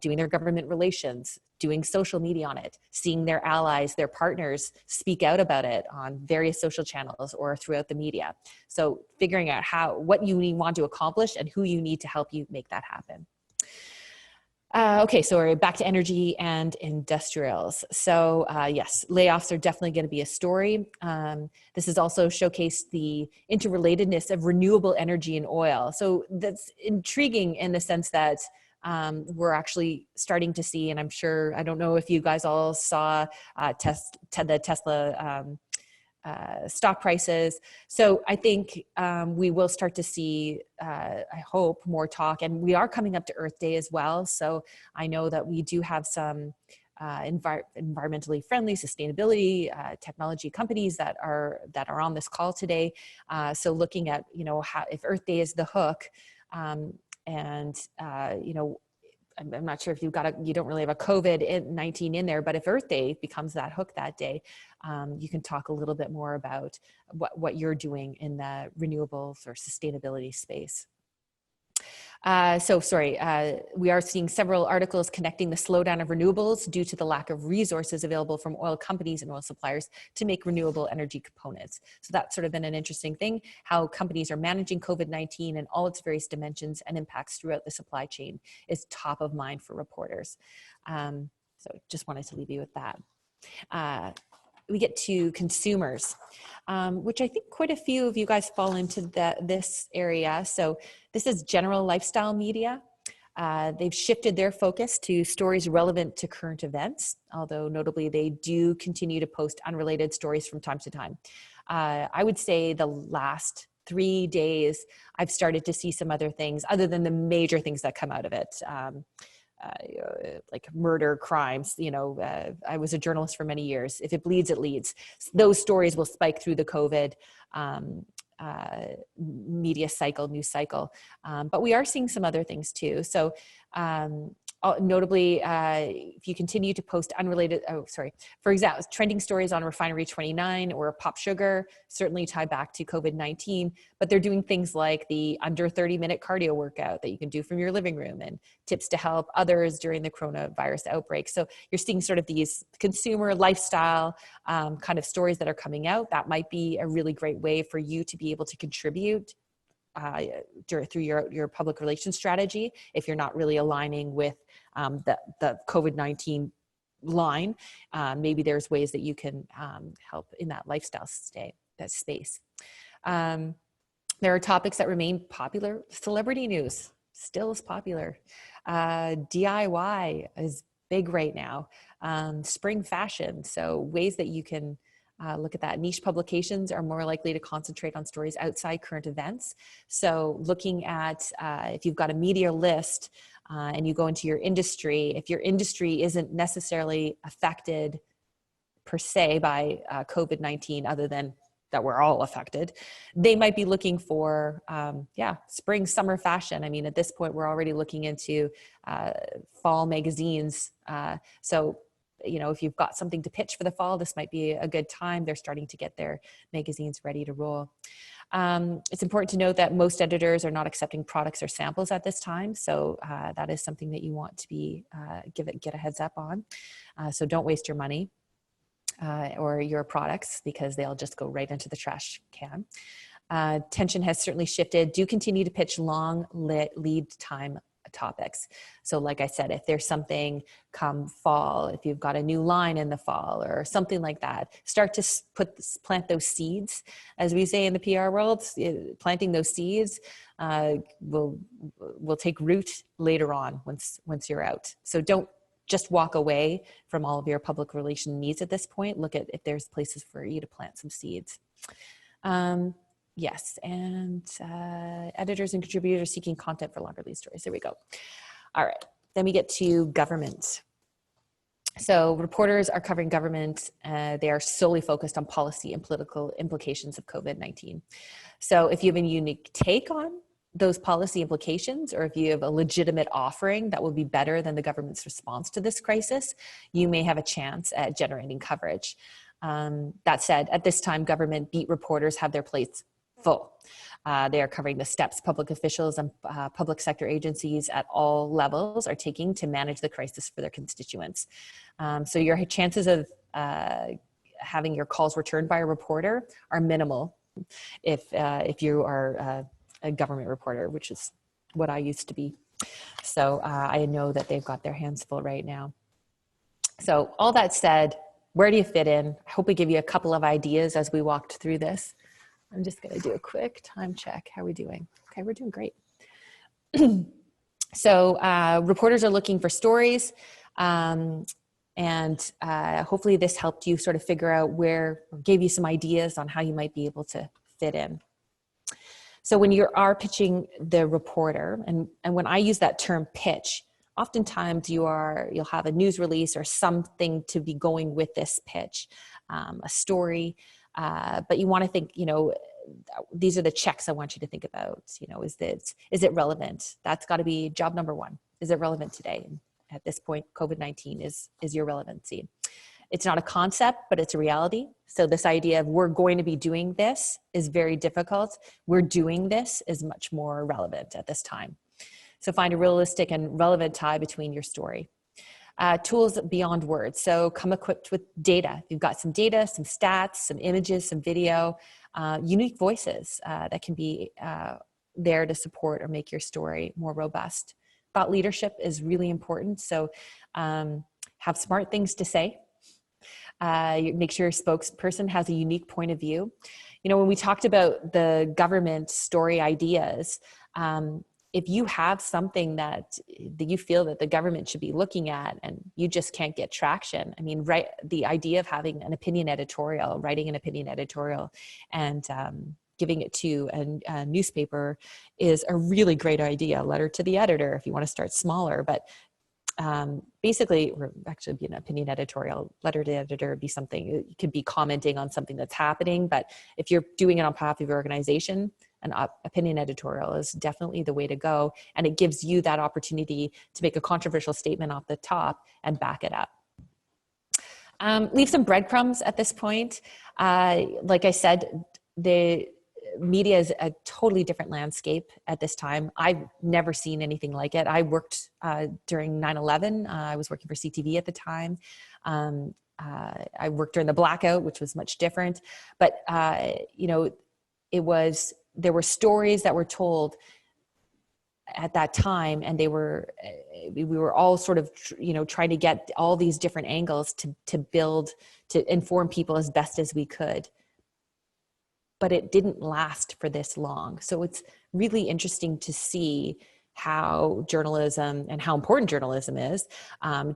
doing their government relations, doing social media on it, seeing their allies, their partners speak out about it on various social channels or throughout the media. So figuring out what you want to accomplish and who you need to help you make that happen. Okay, so we're back to energy and industrials. So yes, layoffs are definitely going to be a story. This has also showcased the interrelatedness of renewable energy and oil. So that's intriguing in the sense that we're actually starting to see, and I'm sure, I don't know if you guys all saw the Tesla stock prices. So I think we will start to see, I hope, more talk, and we are coming up to Earth Day as well. So I know that we do have some environmentally friendly sustainability technology companies that are on this call today. So looking at, how, if Earth Day is the hook, I'm not sure if you don't really have a COVID-19 in there, but if Earth Day becomes that hook that day, you can talk a little bit more about what you're doing in the renewables or sustainability space. We are seeing several articles connecting the slowdown of renewables due to the lack of resources available from oil companies and oil suppliers to make renewable energy components. So that's sort of been an interesting thing, how companies are managing COVID-19 and all its various dimensions and impacts throughout the supply chain is top of mind for reporters. So just wanted to leave you with that. We get to consumers, which I think quite a few of you guys fall into this area. So this is general lifestyle media. They've shifted their focus to stories relevant to current events, although notably they do continue to post unrelated stories from time to time. I would say the last 3 days, I've started to see some other things other than the major things that come out of it. Like murder, crimes, I was a journalist for many years. If it bleeds, it leads. Those stories will spike through the COVID media cycle, news cycle. But we are seeing some other things too. So notably, if you continue to post for example, trending stories on Refinery 29 or Pop Sugar, certainly tie back to COVID-19, but they're doing things like the under 30-minute cardio workout that you can do from your living room and tips to help others during the coronavirus outbreak. So you're seeing sort of these consumer lifestyle kind of stories that are coming out. That might be a really great way for you to be able to contribute through your public relations strategy. If you're not really aligning with the COVID-19 line, maybe there's ways that you can help in that lifestyle space. There are topics that remain popular. Celebrity news still is popular. DIY is big right now. Spring fashion, so ways that you can look at that. Niche publications are more likely to concentrate on stories outside current events. So looking at if you've got a media list and you go into your industry, if your industry isn't necessarily affected per se by COVID-19, other than that we're all affected, they might be looking for, spring, summer fashion. I mean, at this point, we're already looking into fall magazines. So if you've got something to pitch for the fall, this might be a good time. They're starting to get their magazines ready to roll. It's important to note that most editors are not accepting products or samples at this time. So that is something that you want to be get a heads up on. So don't waste your money or your products, because they'll just go right into the trash can. Tension has certainly shifted. Do continue to pitch long lead time topics. So like I said, if there's something come fall, if you've got a new line in the fall or something like that, start to plant those seeds, as we say in the PR world. Planting those seeds will take root later on once you're out. So don't just walk away from all of your public relation needs at this point. Look at if there's places for you to plant some seeds. Yes, and editors and contributors seeking content for longer lead stories. There we go. All right, then we get to government. So reporters are covering government. They are solely focused on policy and political implications of COVID-19. So if you have a unique take on those policy implications, or if you have a legitimate offering that will be better than the government's response to this crisis, you may have a chance at generating coverage. That said, at this time, government beat reporters have their plates full. They are covering the steps public officials and public sector agencies at all levels are taking to manage the crisis for their constituents. So your chances of having your calls returned by a reporter are minimal if you are a government reporter, which is what I used to be. So I know that they've got their hands full right now. So all that said, where do you fit in? I hope we give you a couple of ideas as we walked through this. I'm just going to do a quick time check. How are we doing? Okay, we're doing great. So reporters are looking for stories, and hopefully this helped you sort of figure out or gave you some ideas on how you might be able to fit in. So when you are pitching the reporter, and when I use that term pitch, oftentimes you'll have a news release or something to be going with this pitch, a story. But you want to think, these are the checks I want you to think about. Is it relevant? That's got to be job number one. Is it relevant today? And at this point, COVID-19 is your relevancy. It's not a concept, but it's a reality. So this idea of we're going to be doing this is very difficult. We're doing this is much more relevant at this time. So find a realistic and relevant tie between your story. Tools beyond words. So come equipped with data. You've got some data, some stats, some images, some video, unique voices that can be there to support or make your story more robust. Thought leadership is really important. So have smart things to say. Make sure your spokesperson has a unique point of view. When we talked about the government story ideas, if you have something that you feel that the government should be looking at and you just can't get traction, the idea of having an opinion editorial, writing an opinion editorial and giving it to a newspaper is a really great idea. A letter to the editor if you want to start smaller, but basically, or actually be an opinion editorial, letter to editor, be something, it could be commenting on something that's happening, but if you're doing it on behalf of your organization, an opinion editorial is definitely the way to go. And it gives you that opportunity to make a controversial statement off the top and back it up. Leave some breadcrumbs at this point. Like I said, the media is a totally different landscape at this time. I've never seen anything like it. I worked during 9/11. I was working for CTV at the time. I worked during the blackout, which was much different. But, you know, there were stories that were told at that time, and we were all sort of, you know, trying to get all these different angles to inform people as best as we could. But it didn't last for this long. So it's really interesting to see how journalism and how important journalism is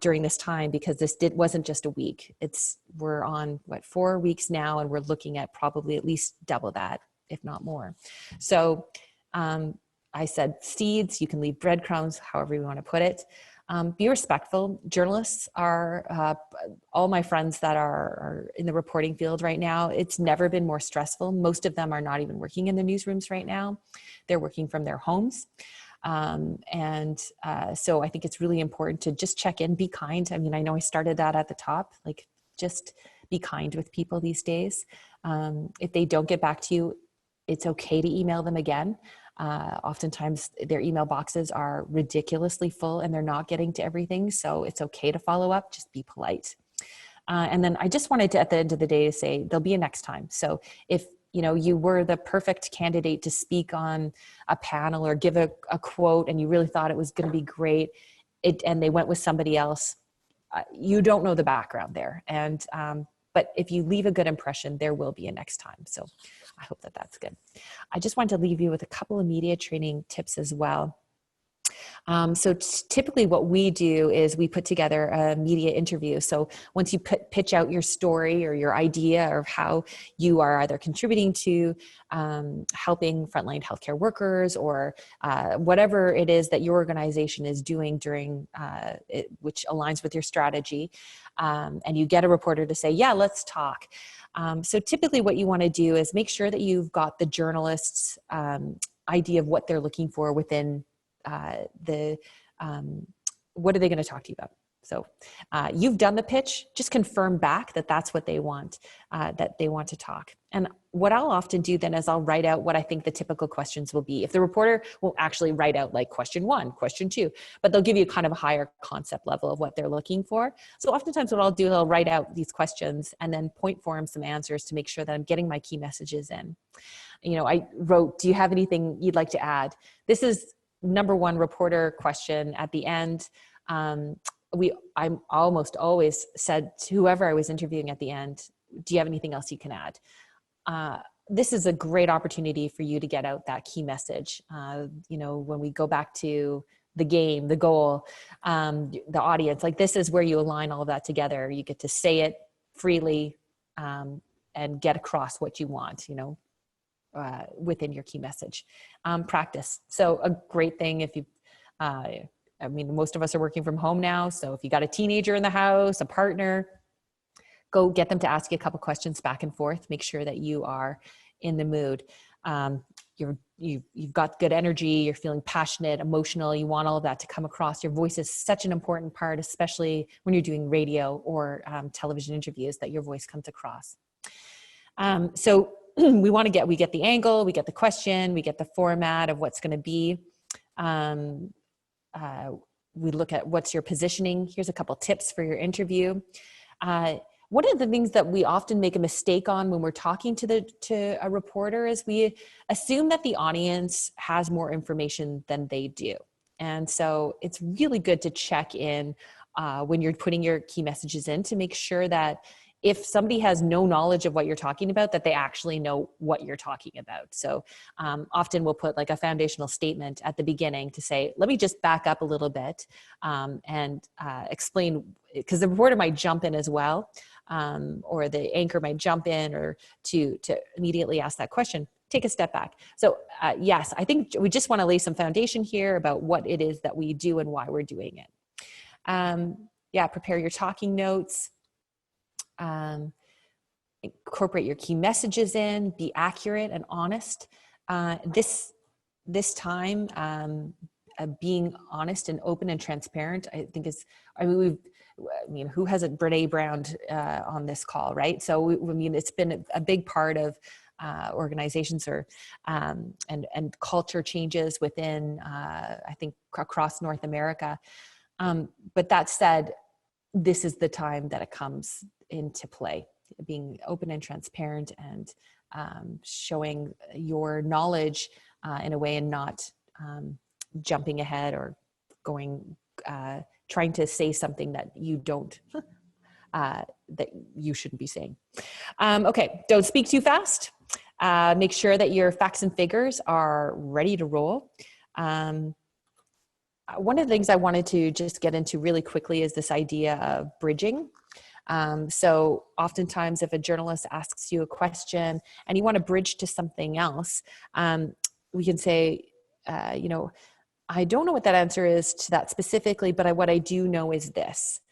during this time, because wasn't just a week. We're on 4 weeks now, and we're looking at probably at least double that, if not more. So I said seeds, you can leave breadcrumbs, however you want to put it. Be respectful. Journalists are, all my friends that are in the reporting field right now, it's never been more stressful. Most of them are not even working in the newsrooms right now. They're working from their homes. So I think it's really important to just check in, be kind. I mean, I know I started that at the top, like just be kind with people these days. If they don't get back to you, it's okay to email them again. Oftentimes their email boxes are ridiculously full and they're not getting to everything. So it's okay to follow up, just be polite. And then I just wanted to, at the end of the day, to say there'll be a next time. So if you were the perfect candidate to speak on a panel or give a quote and you really thought it was going to be great, and they went with somebody else, you don't know the background there. And but if you leave a good impression, there will be a next time. So I hope that that's good. I just want to leave you with a couple of media training tips as well. So typically what we do is we put together a media interview. So once you pitch out your story or your idea of how you are either contributing to helping frontline healthcare workers or whatever it is that your organization is doing during which aligns with your strategy, and you get a reporter to say, yeah, let's talk. So typically what you want to do is make sure that you've got the journalist's idea of what they're looking for within what are they going to talk to you about? So you've done the pitch, just confirm back that that's what they want, that they want to talk. And what I'll often do then is I'll write out what I think the typical questions will be. If the reporter won't actually write out like question 1, question 2, but they'll give you kind of a higher concept level of what they're looking for. So oftentimes what I'll do, I'll write out these questions and then point for them some answers to make sure that I'm getting my key messages in. I wrote, do you have anything you'd like to add? This is number 1 reporter question at the end. I almost always said to whoever I was interviewing at the end, do you have anything else you can add? This is a great opportunity for you to get out that key message. When we go back to the game, the goal, the audience, like this is where you align all of that together. You get to say it freely and get across what you want, within your key message. Practice. So a great thing if you, most of us are working from home now. So if you got a teenager in the house, a partner, go get them to ask you a couple questions back and forth. Make sure that you are in the mood. You've got good energy. You're feeling passionate, emotional. You want all of that to come across. Your voice is such an important part, especially when you're doing radio or television interviews, that your voice comes across. So we get the angle, we get the question, we get the format of what's going to be. We look at what's your positioning. Here's a couple tips for your interview. One of the things that we often make a mistake on when we're talking to a reporter is we assume that the audience has more information than they do. And so it's really good to check in when you're putting your key messages in to make sure that if somebody has no knowledge of what you're talking about, that they actually know what you're talking about. So often we'll put like a foundational statement at the beginning to say, let me just back up a little bit and explain, because the reporter might jump in as well, or the anchor might jump in or to immediately ask that question. Take a step back. So yes, I think we just want to lay some foundation here about what it is that we do and why we're doing it. Yeah, prepare your talking notes. Incorporate your key messages in, be accurate and honest. This time, being honest and open and transparent, I think is, I mean, who hasn't Brene Browned on this call, right? So, I mean, it's been a big part of organizations or and culture changes within, I think, across North America. But that said, this is the time that it comes into play, being open and transparent and showing your knowledge in a way and not jumping ahead or going, trying to say something that you don't, that you shouldn't be saying. Okay, don't speak too fast. Make sure that your facts and figures are ready to roll. One of the things I wanted to just get into really quickly is this idea of bridging. So oftentimes if a journalist asks you a question and you want to bridge to something else, we can say, you know, I don't know what that answer is to that specifically, but what I do know is this.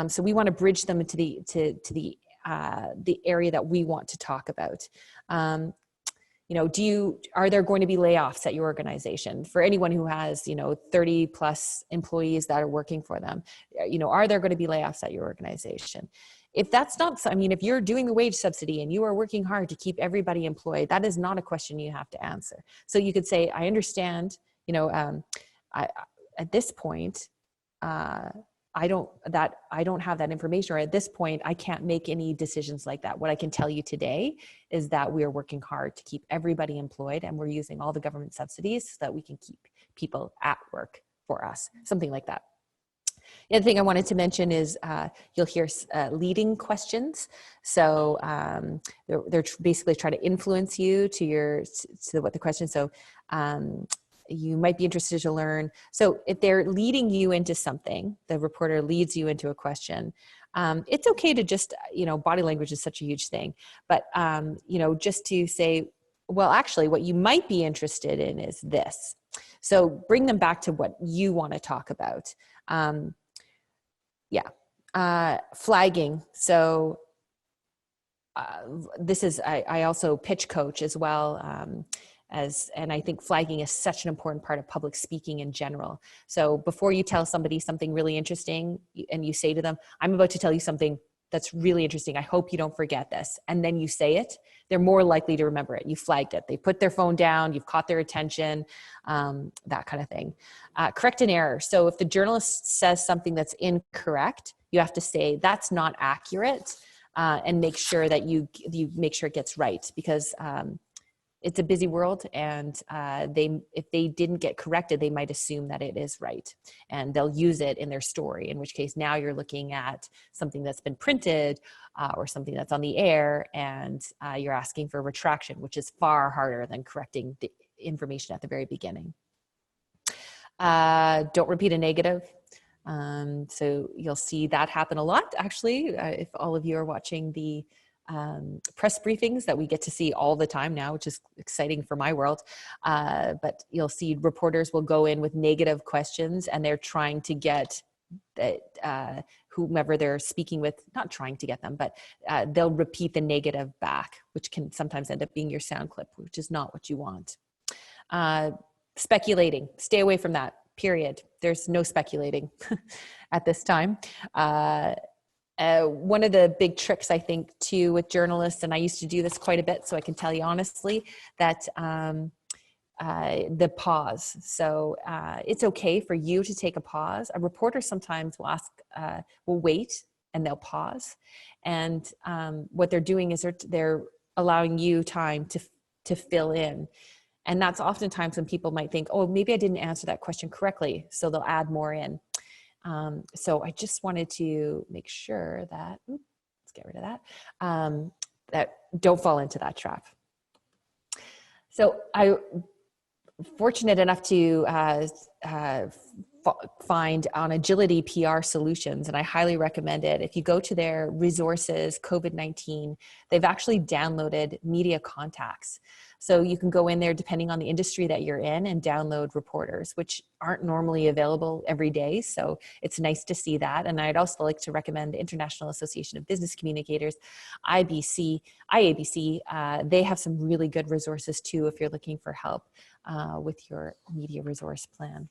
So we want to bridge them to the area that we want to talk about. You know, are there going to be layoffs at your organization? For anyone who has, you know, 30 plus employees that are working for them, you know, are there going to be layoffs at your organization? If that's not, I mean, if you're doing the wage subsidy and you are working hard to keep everybody employed, that is not a question you have to answer. So you could say, I understand, you know, at this point, I don't have that information, or at this point, I can't make any decisions like that. What I can tell you today is that we are working hard to keep everybody employed, and we're using all the government subsidies so that we can keep people at work for us, something like that. The other thing I wanted to mention is you'll hear leading questions. So they're basically trying to influence you to what the question. So you might be interested to learn. So if they're leading you into something, the reporter leads you into a question, it's okay to just, you know, body language is such a huge thing, but, you know, just to say, well, actually what you might be interested in is this. So bring them back to what you want to talk about. Flagging. So this is, I also pitch coach as well. And I think flagging is such an important part of public speaking in general. So before you tell somebody something really interesting and you say to them, I'm about to tell you something that's really interesting. I hope you don't forget this. And then you say it, they're more likely to remember it. You flagged it. They put their phone down, you've caught their attention, that kind of thing. Correct an error. So if the journalist says something that's incorrect, you have to say that's not accurate, and make sure that you make sure it gets right, because it's a busy world, and if they didn't get corrected, they might assume that it is right, and they'll use it in their story, in which case now you're looking at something that's been printed or something that's on the air, and you're asking for a retraction, which is far harder than correcting the information at the very beginning. Don't repeat a negative. So you'll see that happen a lot, actually, if all of you are watching the press briefings that we get to see all the time now, which is exciting for my world. But you'll see reporters will go in with negative questions, and they're trying to get whomever they're speaking with, not trying to get them, but they'll repeat the negative back, which can sometimes end up being your sound clip, which is not what you want. Speculating, stay away from that, period. There's no speculating at this time. One of the big tricks, I think, too, with journalists, and I used to do this quite a bit, so I can tell you honestly, that the pause. So it's okay for you to take a pause. A reporter sometimes will wait, and they'll pause. And what they're doing is they're allowing you time to fill in. And that's oftentimes when people might think, oh, maybe I didn't answer that question correctly, so they'll add more in. So I just wanted to make sure that, let's get rid of that, that don't fall into that trap. So I'm fortunate enough to find on Agility PR Solutions, and I highly recommend it. If you go to their resources, COVID-19, they've actually downloaded media contacts. So you can go in there depending on the industry that you're in and download reporters, which aren't normally available every day. So it's nice to see that. And I'd also like to recommend the International Association of Business Communicators, IABC. They have some really good resources too if you're looking for help with your media resource plan.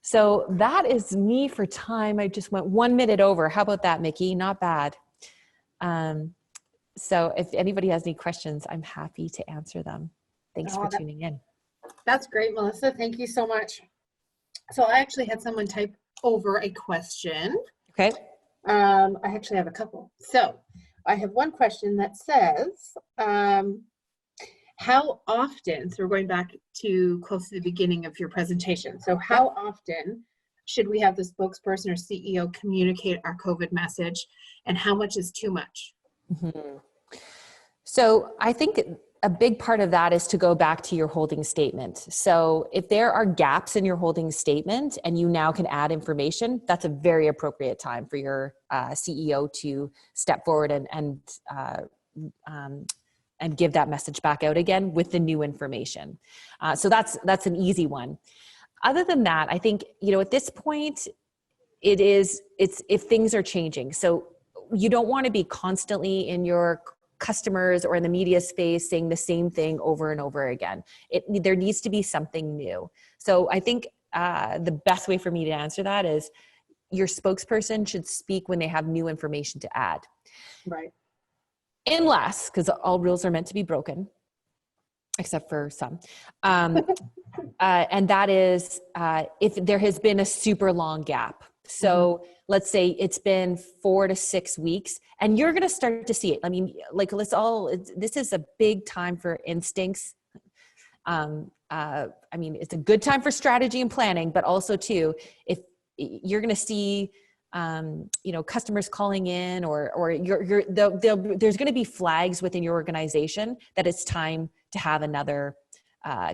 So that is me for time. I just went 1 minute over. How about that, Mickey? Not bad. So if anybody has any questions, I'm happy to answer them. Thanks for tuning in. That's great, Melissa. Thank you so much. So I actually had someone type over a question. Okay. I actually have a couple. So I have one question that says, how often, so we're going back to close to the beginning of your presentation. So how often should we have the spokesperson or CEO communicate our COVID message, and how much is too much? Mm-hmm. So I think a big part of that is to go back to your holding statement. So if there are gaps in your holding statement and you now can add information, that's a very appropriate time for your CEO to step forward and give that message back out again with the new information. So that's an easy one. Other than that, I think, at this point, it's if things are changing. So you don't want to be constantly in your customers or in the media space saying the same thing over and over again. There needs to be something new. So I think the best way for me to answer that is your spokesperson should speak when they have new information to add. Right. Unless, because all rules are meant to be broken, except for some. And that is if there has been a super long gap. So let's say it's been 4 to 6 weeks and you're going to start to see it. I mean, this is a big time for instincts. It's a good time for strategy and planning, but also too, if you're going to see, customers calling in or there's going to be flags within your organization that it's time to have another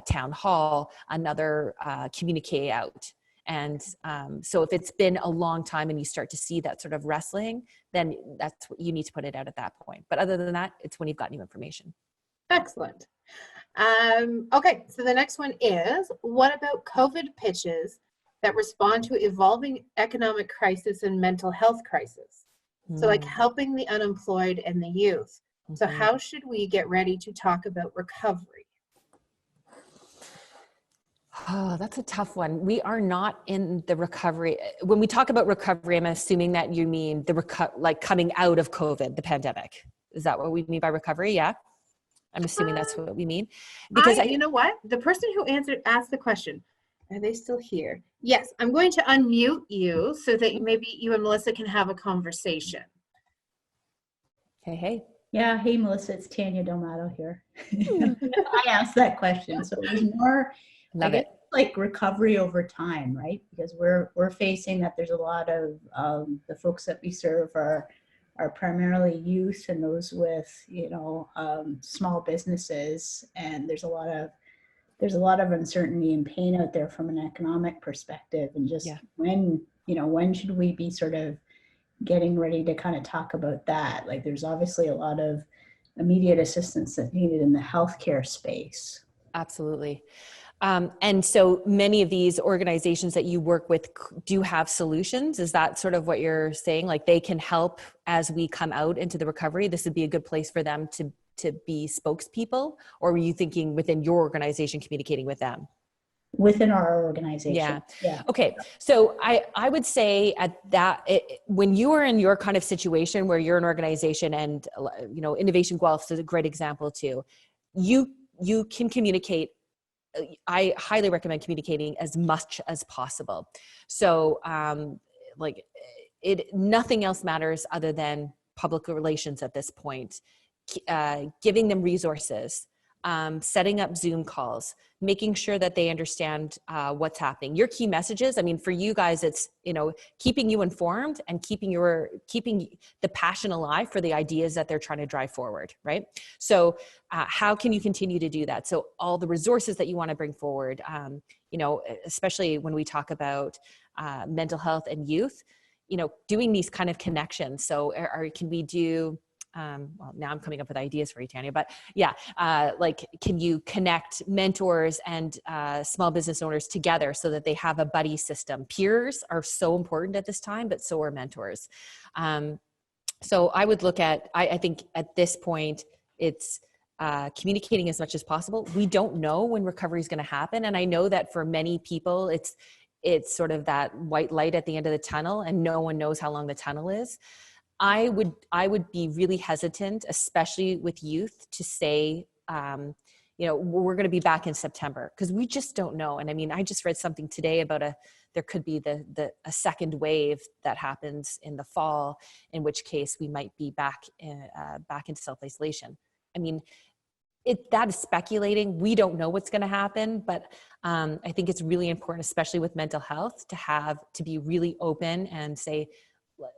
town hall, another communique out. And so if it's been a long time and you start to see that sort of wrestling, then that's what you need to put it out at that point. But other than that, it's when you've got new information. Excellent. Okay, so the next one is, what about COVID pitches that respond to evolving economic crisis and mental health crisis? So like helping the unemployed and the youth. So how should we get ready to talk about recovery? Oh, that's a tough one. We are not in the recovery. When we talk about recovery, I'm assuming that you mean like coming out of COVID, the pandemic. Is that what we mean by recovery? Yeah. I'm assuming that's what we mean. Because you know what? The person who asked the question, are they still here? Yes, I'm going to unmute you so that maybe you and Melissa can have a conversation. Hey. Yeah, hey Melissa, it's Tanya Domato here. I asked that question, so it was more like recovery over time, right? Because we're facing that there's a lot of the folks that we serve are primarily youth and those with small businesses, and there's a lot of uncertainty and pain out there from an economic perspective, and just when should we be sort of getting ready to kind of talk about that? Like there's obviously a lot of immediate assistance that's needed in the healthcare space. Absolutely. And so many of these organizations that you work with do have solutions. Is that sort of what you're saying? Like they can help as we come out into the recovery? This would be a good place for them to be spokespeople? Or were you thinking within your organization communicating with them? Within our organization. Yeah. Okay. So I would say when you are in your kind of situation where you're an organization and, Innovation Guelph is a great example too, you can communicate. I highly recommend communicating as much as possible. So nothing else matters other than public relations at this point. Giving them resources, setting up Zoom calls, making sure that they understand what's happening. Your key messages, for you guys, it's, keeping you informed and keeping the passion alive for the ideas that they're trying to drive forward, right? So how can you continue to do that? So all the resources that you want to bring forward, especially when we talk about mental health and youth, doing these kind of connections. So can we do, well, now I'm coming up with ideas for you, Tanya, but yeah, can you connect mentors and small business owners together so that they have a buddy system? Peers are so important at this time, but so are mentors. So I would look at, I think at this point, it's communicating as much as possible. We don't know when recovery is going to happen. And I know that for many people, it's sort of that white light at the end of the tunnel, and no one knows how long the tunnel is. I would be really hesitant, especially with youth, to say, we're going to be back in September, because we just don't know. And I mean, I just read something today about there could be a second wave that happens in the fall, in which case we might be back into self-isolation. I mean, that is speculating. We don't know what's going to happen, but I think it's really important, especially with mental health, to be really open and say,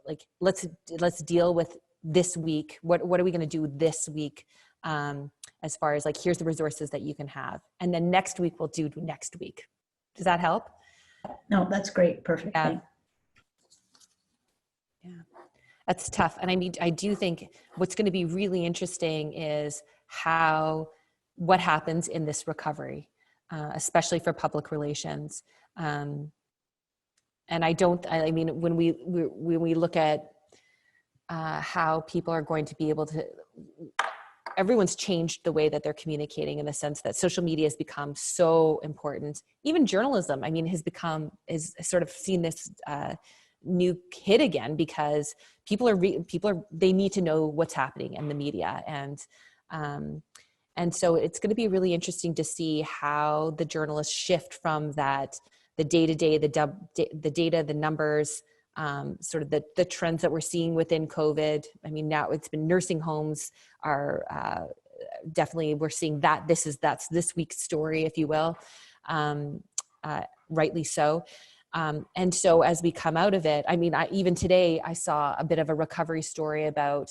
like, let's deal with this week. What are we going to do this week? As far as like, here's the resources that you can have. And then next week we'll do next week. Does that help? No, that's great. Perfect. Yeah. That's tough. And I mean, I do think what's going to be really interesting is what happens in this recovery, especially for public relations. And I mean, when we look at how people are going to be able to, everyone's changed the way that they're communicating, in the sense that social media has become so important. Even journalism, I mean, has sort of seen this new hit again, because people they need to know what's happening in the media. And so it's going to be really interesting to see how the journalists shift from that, the day-to-day, the data, the numbers, sort of the trends that we're seeing within COVID. I mean, now it's been nursing homes are definitely, we're seeing that that's this week's story, if you will, rightly so. And so as we come out of it, I mean, even today I saw a bit of a recovery story about,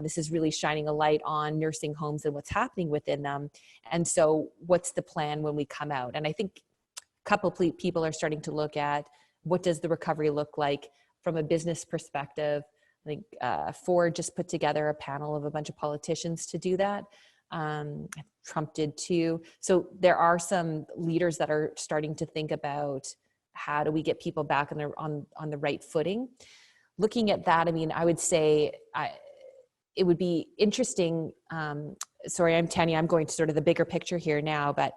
this is really shining a light on nursing homes and what's happening within them. And so what's the plan when we come out? And I think a couple of people are starting to look at, what does the recovery look like from a business perspective? I think Ford just put together a panel of a bunch of politicians to do that. Trump did too. So there are some leaders that are starting to think about, how do we get people back on the right footing? Looking at that, I mean, I would say it would be interesting. Sorry, I'm Tanya. I'm going to sort of the bigger picture here now, but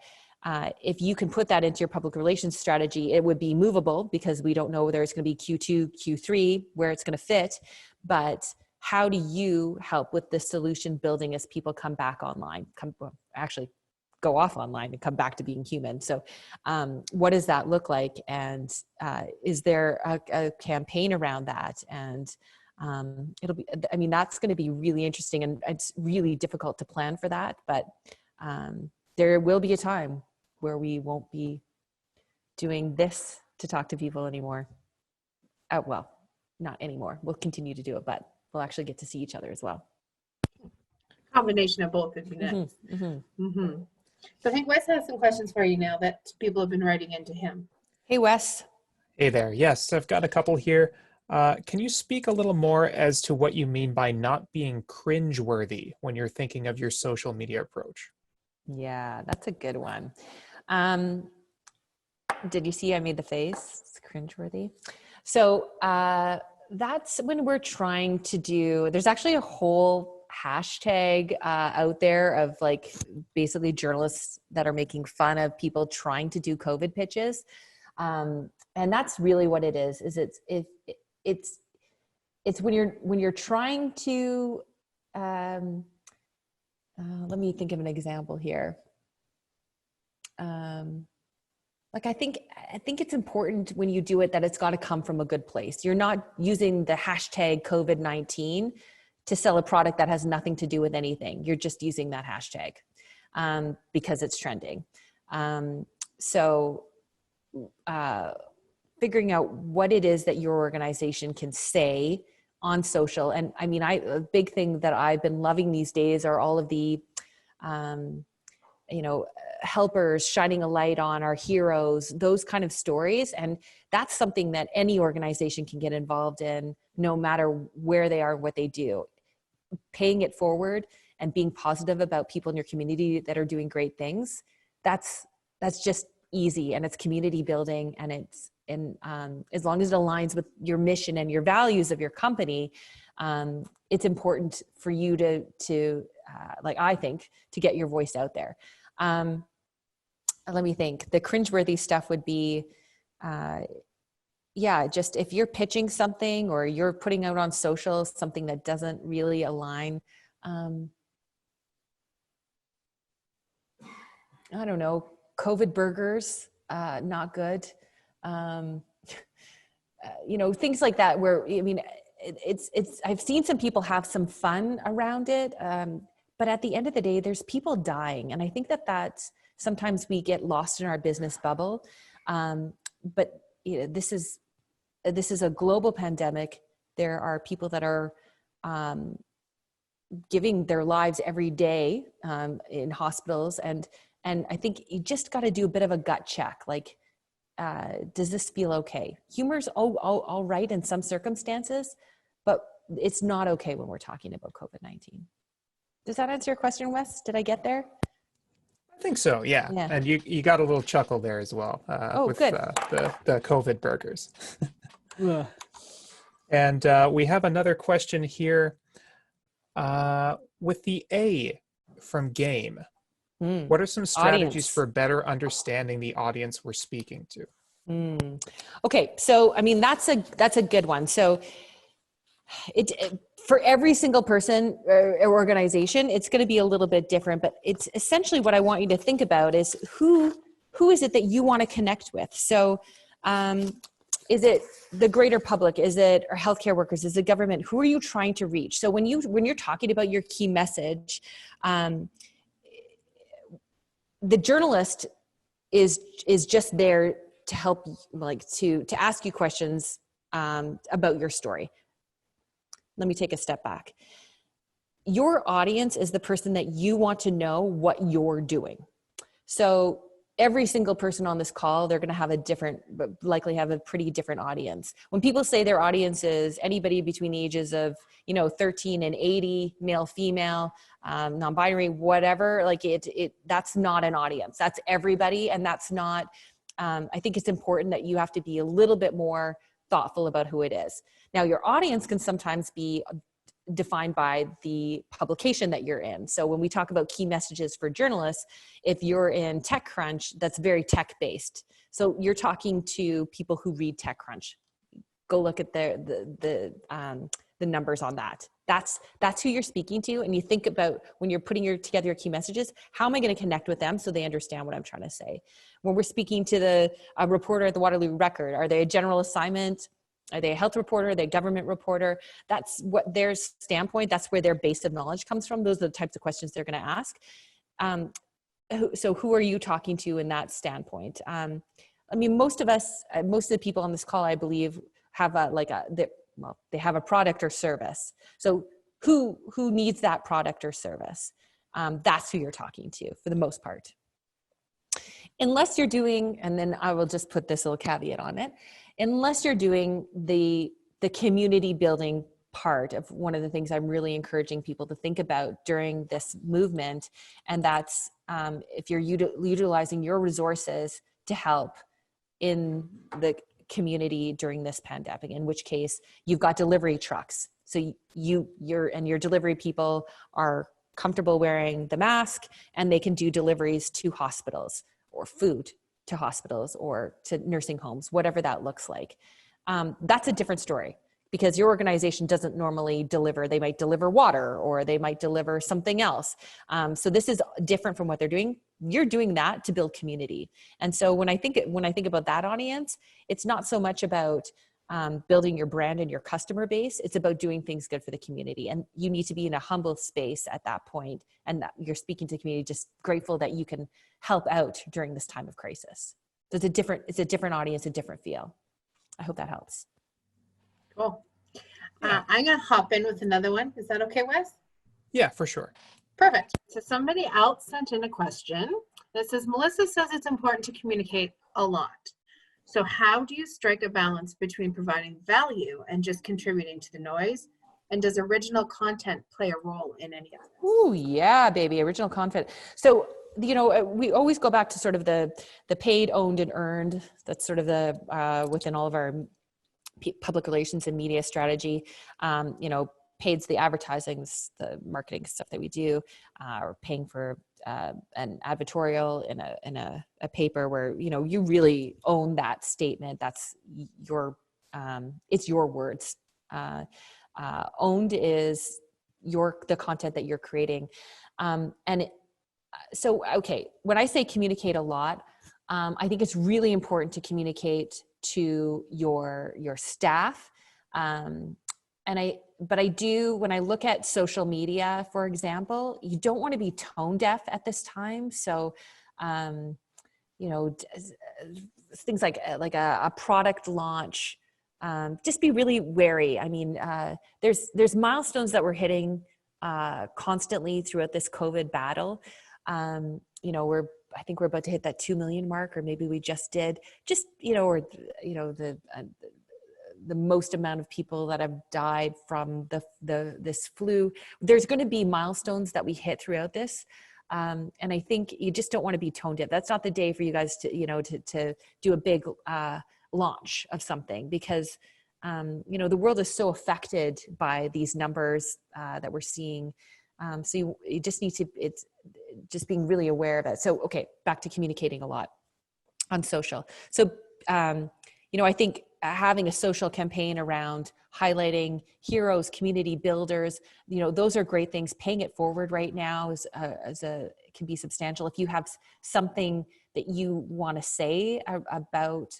if you can put that into your public relations strategy, it would be movable, because we don't know whether it's going to be Q2, Q3, where it's going to fit. But how do you help with the solution building as people come back online, actually go off online and come back to being human? So what does that look like? And is there a campaign around that? And that's going to be really interesting, and it's really difficult to plan for that. But there will be a time where we won't be doing this to talk to people anymore. Well, not anymore. We'll continue to do it, but we'll actually get to see each other as well. Combination of both would be nice. Mm-hmm, mm-hmm. So I think Wes has some questions for you now that people have been writing into him. Hey, Wes. Hey there. Yes, I've got a couple here. Can you speak a little more as to what you mean by not being cringeworthy when you're thinking of your social media approach? Yeah, that's a good one. Did you see I made the face? It's cringeworthy. So that's when we're trying to do, there's actually a whole hashtag out there of like basically journalists that are making fun of people trying to do COVID pitches. And that's really what it is it's when you're trying to, let me think of an example here. Like, I think it's important when you do it that it's got to come from a good place. You're not using the hashtag COVID-19 to sell a product that has nothing to do with anything. You're just using that hashtag because it's trending. So figuring out what it is that your organization can say on social. And I mean, a big thing that I've been loving these days are all of the, helpers shining a light on our heroes, those kind of stories. And that's something that any organization can get involved in, no matter where they are, what they do. Paying it forward and being positive about people in your community that are doing great things, that's just easy, and it's community building, and as long as it aligns with your mission and your values of your company, it's important for you to like, I think, to get your voice out there. Let me think. The cringeworthy stuff would be, just if you're pitching something or you're putting out on social something that doesn't really align. I don't know, COVID burgers, not good. Things like that where, I mean, I've seen some people have some fun around it. But at the end of the day, there's people dying. And I think that's sometimes we get lost in our business bubble. But this is a global pandemic. There are people that are giving their lives every day in hospitals. And I think you just got to do a bit of a gut check. Like, does this feel okay? Humor's all right in some circumstances, but it's not okay when we're talking about COVID-19. Does that answer your question, Wes? Did I get there? I think so, yeah. And you got a little chuckle there as well with good. The COVID burgers. And we have another question here with the A from game. What are some strategies for better understanding the audience we're speaking to? Okay, so I mean, that's a good one. So for every single person or organization, it's going to be a little bit different, but it's essentially what I want you to think about is who is it that you want to connect with? So is it the greater public? Is it our healthcare workers? Is it government? Who are you trying to reach? So when you're talking about your key message, the journalist is just there to help, like to ask you questions about your story. Let me take a step back. Your audience is the person that you want to know what you're doing. So every single person on this call, they're going to have likely have a pretty different audience. When people say their audience is anybody between the ages of, 13 and 80, male, female, non-binary, whatever, like that's not an audience. That's everybody. And that's not, I think it's important that you have to be a little bit more thoughtful about who it is. Now, your audience can sometimes be defined by the publication that you're in. So when we talk about key messages for journalists, if you're in TechCrunch, that's very tech-based. So you're talking to people who read TechCrunch. Go look at the numbers on that. That's who you're speaking to. And you think about when you're putting together your key messages, how am I going to connect with them so they understand what I'm trying to say? When we're speaking to a reporter at the Waterloo Record, are they a general assignment? Are they a health reporter? Are they a government reporter? That's what their standpoint, that's where their base of knowledge comes from. Those are the types of questions they're going to ask. So who are you talking to in that standpoint? I mean, most of the people on this call, I believe, have they have a product or service. So who needs that product or service? That's who you're talking to for the most part. Unless you're doing, and then I will just put this little caveat on it, unless you're doing the community building part of one of the things I'm really encouraging people to think about during this movement, and that's if you're utilizing your resources to help in the community during this pandemic, in which case you've got delivery trucks. So your delivery people are comfortable wearing the mask, and they can do deliveries to hospitals or food to hospitals or to nursing homes, whatever that looks like. That's a different story because your organization doesn't normally deliver. They might deliver water or they might deliver something else. So this is different from what they're doing. You're doing that to build community. And so when I think about that audience, it's not so much about building your brand and your customer base. It's about doing things good for the community. And you need to be in a humble space at that point, and that you're speaking to the community, just grateful that you can help out during this time of crisis. So it's a different audience, a different feel. I hope that helps. Cool. I'm going to hop in with another one. Is that okay, Wes? Yeah, for sure. Perfect. So somebody else sent in a question. This says, Melissa says it's important to communicate a lot. So how do you strike a balance between providing value and just contributing to the noise? And does original content play a role in any of this? Ooh, yeah, baby, original content. So, you know, we always go back to sort of the paid, owned, and earned. That's sort of the within all of our public relations and media strategy. You know, paid's the advertising, the marketing stuff that we do, or paying for an advertorial in a paper where, you know, you really own that statement. That's your, it's your words. Owned is the content that you're creating. So, okay, when I say communicate a lot, I think it's really important to communicate to your staff. But I do, when I look at social media, for example, you don't want to be tone deaf at this time. So, you know, things like a product launch, just be really wary. I mean, there's milestones that we're hitting constantly throughout this COVID battle. You know, I think we're about to hit that 2 million mark, or maybe we just did. Just, you know, or you know, the most amount of people that have died from this flu. There's going to be milestones that we hit throughout this. And I think you just don't want to be tone deaf. That's not the day for you guys to, you know, to do a big launch of something, because, you know, the world is so affected by these numbers that we're seeing. So you just need to, it's just being really aware of it. So, okay, back to communicating a lot on social. So, you know, I think having a social campaign around highlighting heroes, community builders, you know, those are great things. Paying it forward right now can be substantial. If you have something that you want to say about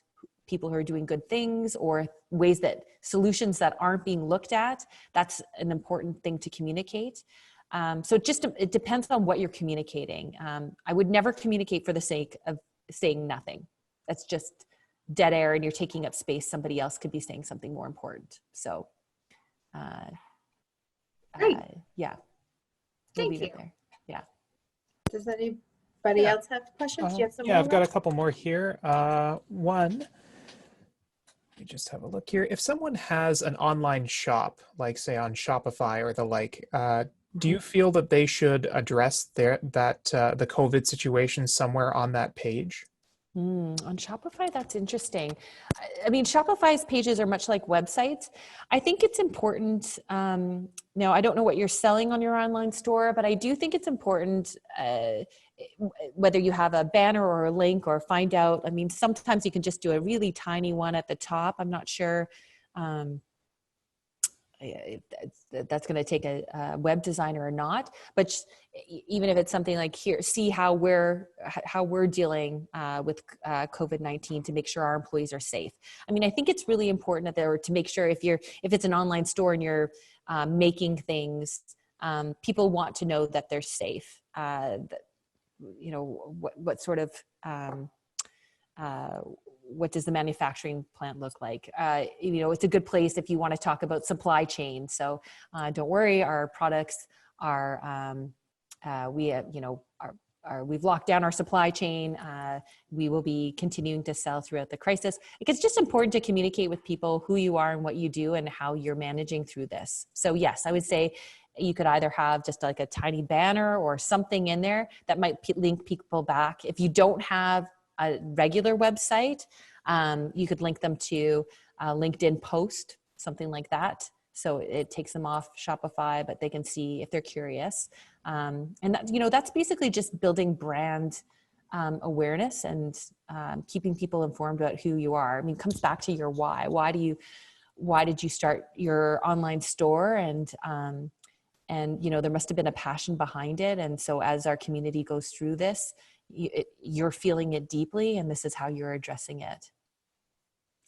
people who are doing good things, or ways that solutions that aren't being looked at, that's an important thing to communicate. So it depends on what you're communicating. I would never communicate for the sake of saying nothing. That's just dead air, and you're taking up space. Somebody else could be saying something more important. So, Great. Yeah. Thank leave you. it there. Yeah. Does anybody else have questions? Do you have some Yeah, more? I've got a couple more here. One, let me just have a look here. If someone has an online shop, like say on Shopify or the like, do you feel that they should address the COVID situation somewhere on that page? On Shopify, that's interesting. I mean, Shopify's pages are much like websites. I think it's important. Now, I don't know what you're selling on your online store, but I do think it's important whether you have a banner or a link, or find out. I mean, sometimes you can just do a really tiny one at the top. I'm not sure. That's going to take a web designer or not, but even if it's something like, here, see how we're dealing with COVID-19 to make sure our employees are safe. I mean, I think it's really important to make sure if it's an online store and you're making things, people want to know that they're safe. You know, what sort of what does the manufacturing plant look like? You know, it's a good place if you want to talk about supply chain. So don't worry, our products are, we've locked down our supply chain. We will be continuing to sell throughout the crisis. It's just important to communicate with people who you are and what you do and how you're managing through this. So yes, I would say you could either have just like a tiny banner or something in there that might link people back. If you don't have a regular website, you could link them to a LinkedIn post, something like that. So it takes them off Shopify, but they can see if they're curious. And that, you know, that's basically just building brand awareness and keeping people informed about who you are. I mean, it comes back to your why. Why did you start your online store? And you know, there must have been a passion behind it. And so as our community goes through this, you're feeling it deeply, and this is how you're addressing it.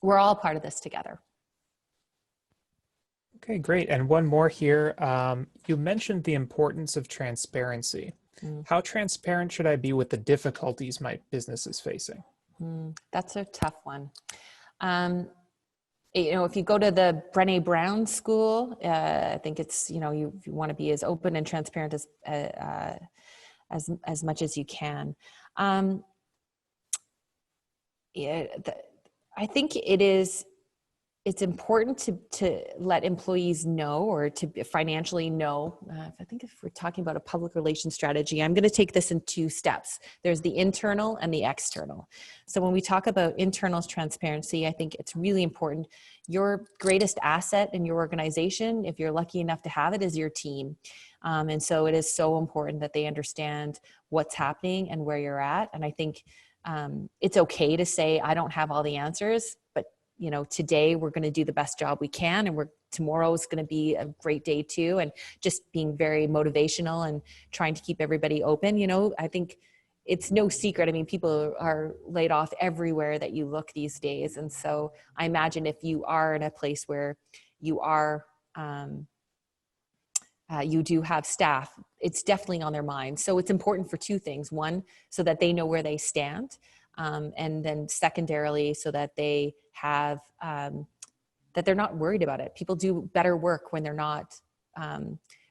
We're all part of this together. Okay, great. And one more here. You mentioned the importance of transparency. How transparent should I be with the difficulties my business is facing? That's a tough one. You know, if you go to the Brené Brown school, I think it's, you know, you want to be as open and transparent as much as you can. Yeah, I think it's important to let employees know, or to financially know. I think if we're talking about a public relations strategy, I'm going to take this in two steps. There's the internal and the external. So when we talk about internal transparency, I think it's really important. Your greatest asset in your organization, if you're lucky enough to have it, is your team. And so it is so important that they understand what's happening and where you're at. And I think it's okay to say, I don't have all the answers, but today we're going to do the best job we can, and tomorrow is going to be a great day too. And just being very motivational and trying to keep everybody open. I think it's no secret. I mean, people are laid off everywhere that you look these days. And so I imagine if you are in a place where you are, you do have staff, it's definitely on their mind. So it's important for two things. One, so that they know where they stand. And then secondarily, so that they have, that they're not worried about it. People do better work when they're not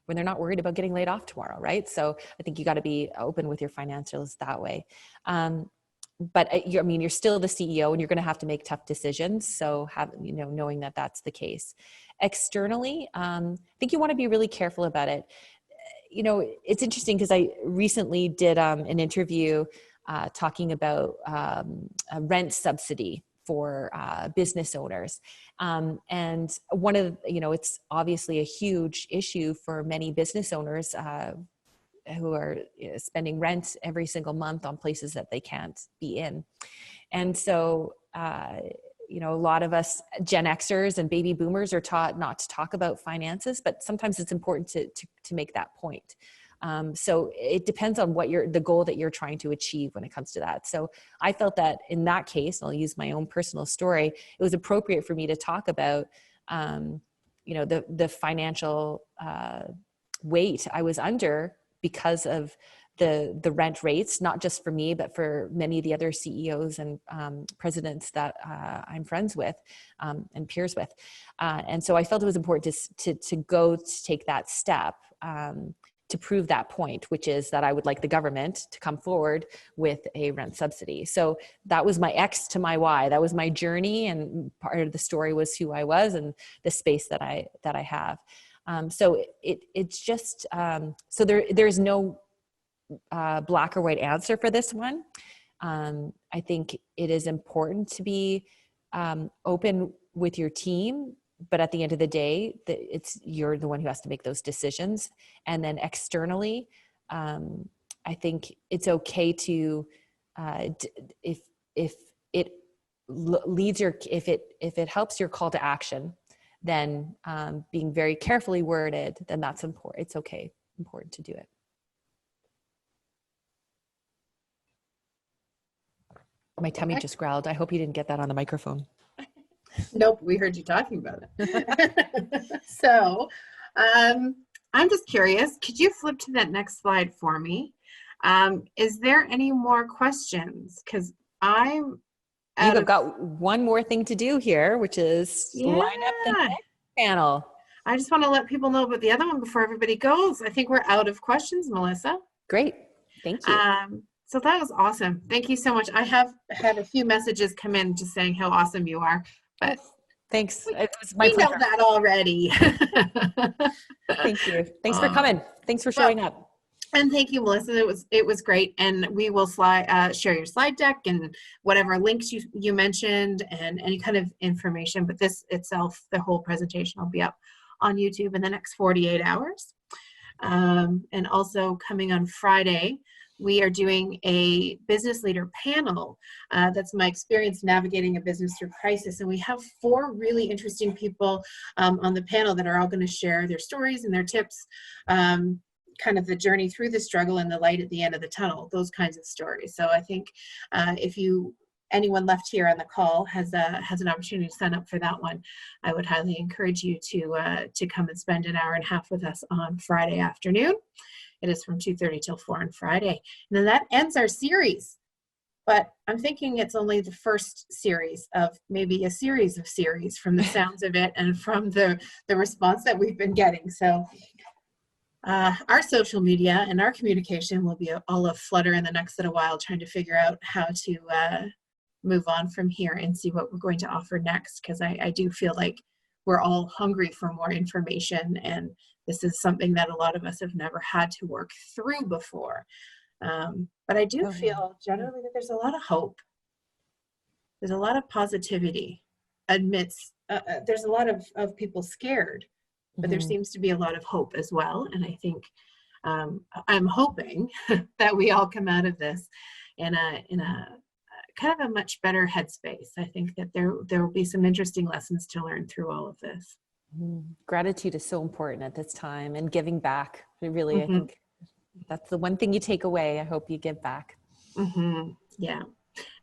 worried about getting laid off tomorrow, right? So I think you got to be open with your financials that way. But you're still the CEO, and you're going to have to make tough decisions. So knowing that that's the case. Externally, I think you want to be really careful about it. It's interesting because I recently did an interview talking about a rent subsidy for business owners. And one of, it's obviously a huge issue for many business owners who are spending rent every single month on places that they can't be in. And so, a lot of us Gen Xers and baby boomers are taught not to talk about finances, but sometimes it's important to make that point. So it depends on the goal that you're trying to achieve when it comes to that. So I felt that in that case, and I'll use my own personal story, it was appropriate for me to talk about, the financial weight I was under because of the rent rates, not just for me, but for many of the other CEOs and presidents that I'm friends with and peers with. And so I felt it was important to take that step to prove that point, which is that I would like the government to come forward with a rent subsidy. So that was my X to my Y. That was my journey, and part of the story was who I was and the space that I have. So it's just so there's no black or white answer for this one. I think it is important to be open with your team, but at the end of the day, you're the one who has to make those decisions. And then externally, I think it's okay to if it leads if it helps your call to action, then being very carefully worded, then that's important. It's important to do it. My tummy just growled. I hope you didn't get that on the microphone. Nope, we heard you talking about it. So I'm just curious, could you flip to that next slide for me? Is there any more questions? Because You've got one more thing to do here, which is line up the next panel. I just want to let people know about the other one before everybody goes. I think we're out of questions, Melissa. Great. Thank you. So that was awesome. Thank you so much. I have had a few messages come in just saying how awesome you are. But thanks. It was my pleasure. We know that already. Thank you. Thanks for coming. Thanks for showing up. And thank you, Melissa. It was great. And we will share your slide deck and whatever links you mentioned and any kind of information. But this itself, the whole presentation will be up on YouTube in the next 48 hours. And also coming on Friday, we are doing a business leader panel. That's my experience navigating a business through crisis. And we have 4 really interesting people on the panel that are all going to share their stories and their tips, kind of the journey through the struggle and the light at the end of the tunnel, those kinds of stories. So I think if anyone left here on the call has an opportunity to sign up for that one, I would highly encourage you to come and spend an hour and a half with us on Friday afternoon. It is from 2:30 till 4 on Friday. And then that ends our series. But I'm thinking it's only the first series of maybe a series of series from the sounds of it and from the response that we've been getting. So our social media and our communication will be all of flutter in the next little while, trying to figure out how to move on from here and see what we're going to offer next, because I do feel like we're all hungry for more information, and this is something that a lot of us have never had to work through before. But I do feel generally that there's a lot of hope. There's a lot of positivity amidst, there's a lot of people scared, but there seems to be a lot of hope as well. And I think I'm hoping that we all come out of this in a kind of a much better headspace. I think that there will be some interesting lessons to learn through all of this. Gratitude is so important at this time, and giving back. Really, I think that's the one thing you take away. I hope you give back. Yeah.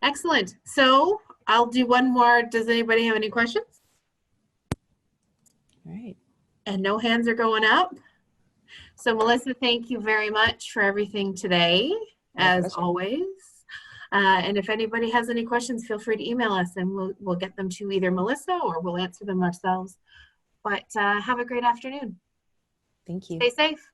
Excellent. So I'll do one more. Does anybody have any questions? All right. And no hands are going up. So Melissa, thank you very much for everything today, as always. And if anybody has any questions, feel free to email us and we'll get them to either Melissa or we'll answer them ourselves. But have a great afternoon. Thank you. Stay safe.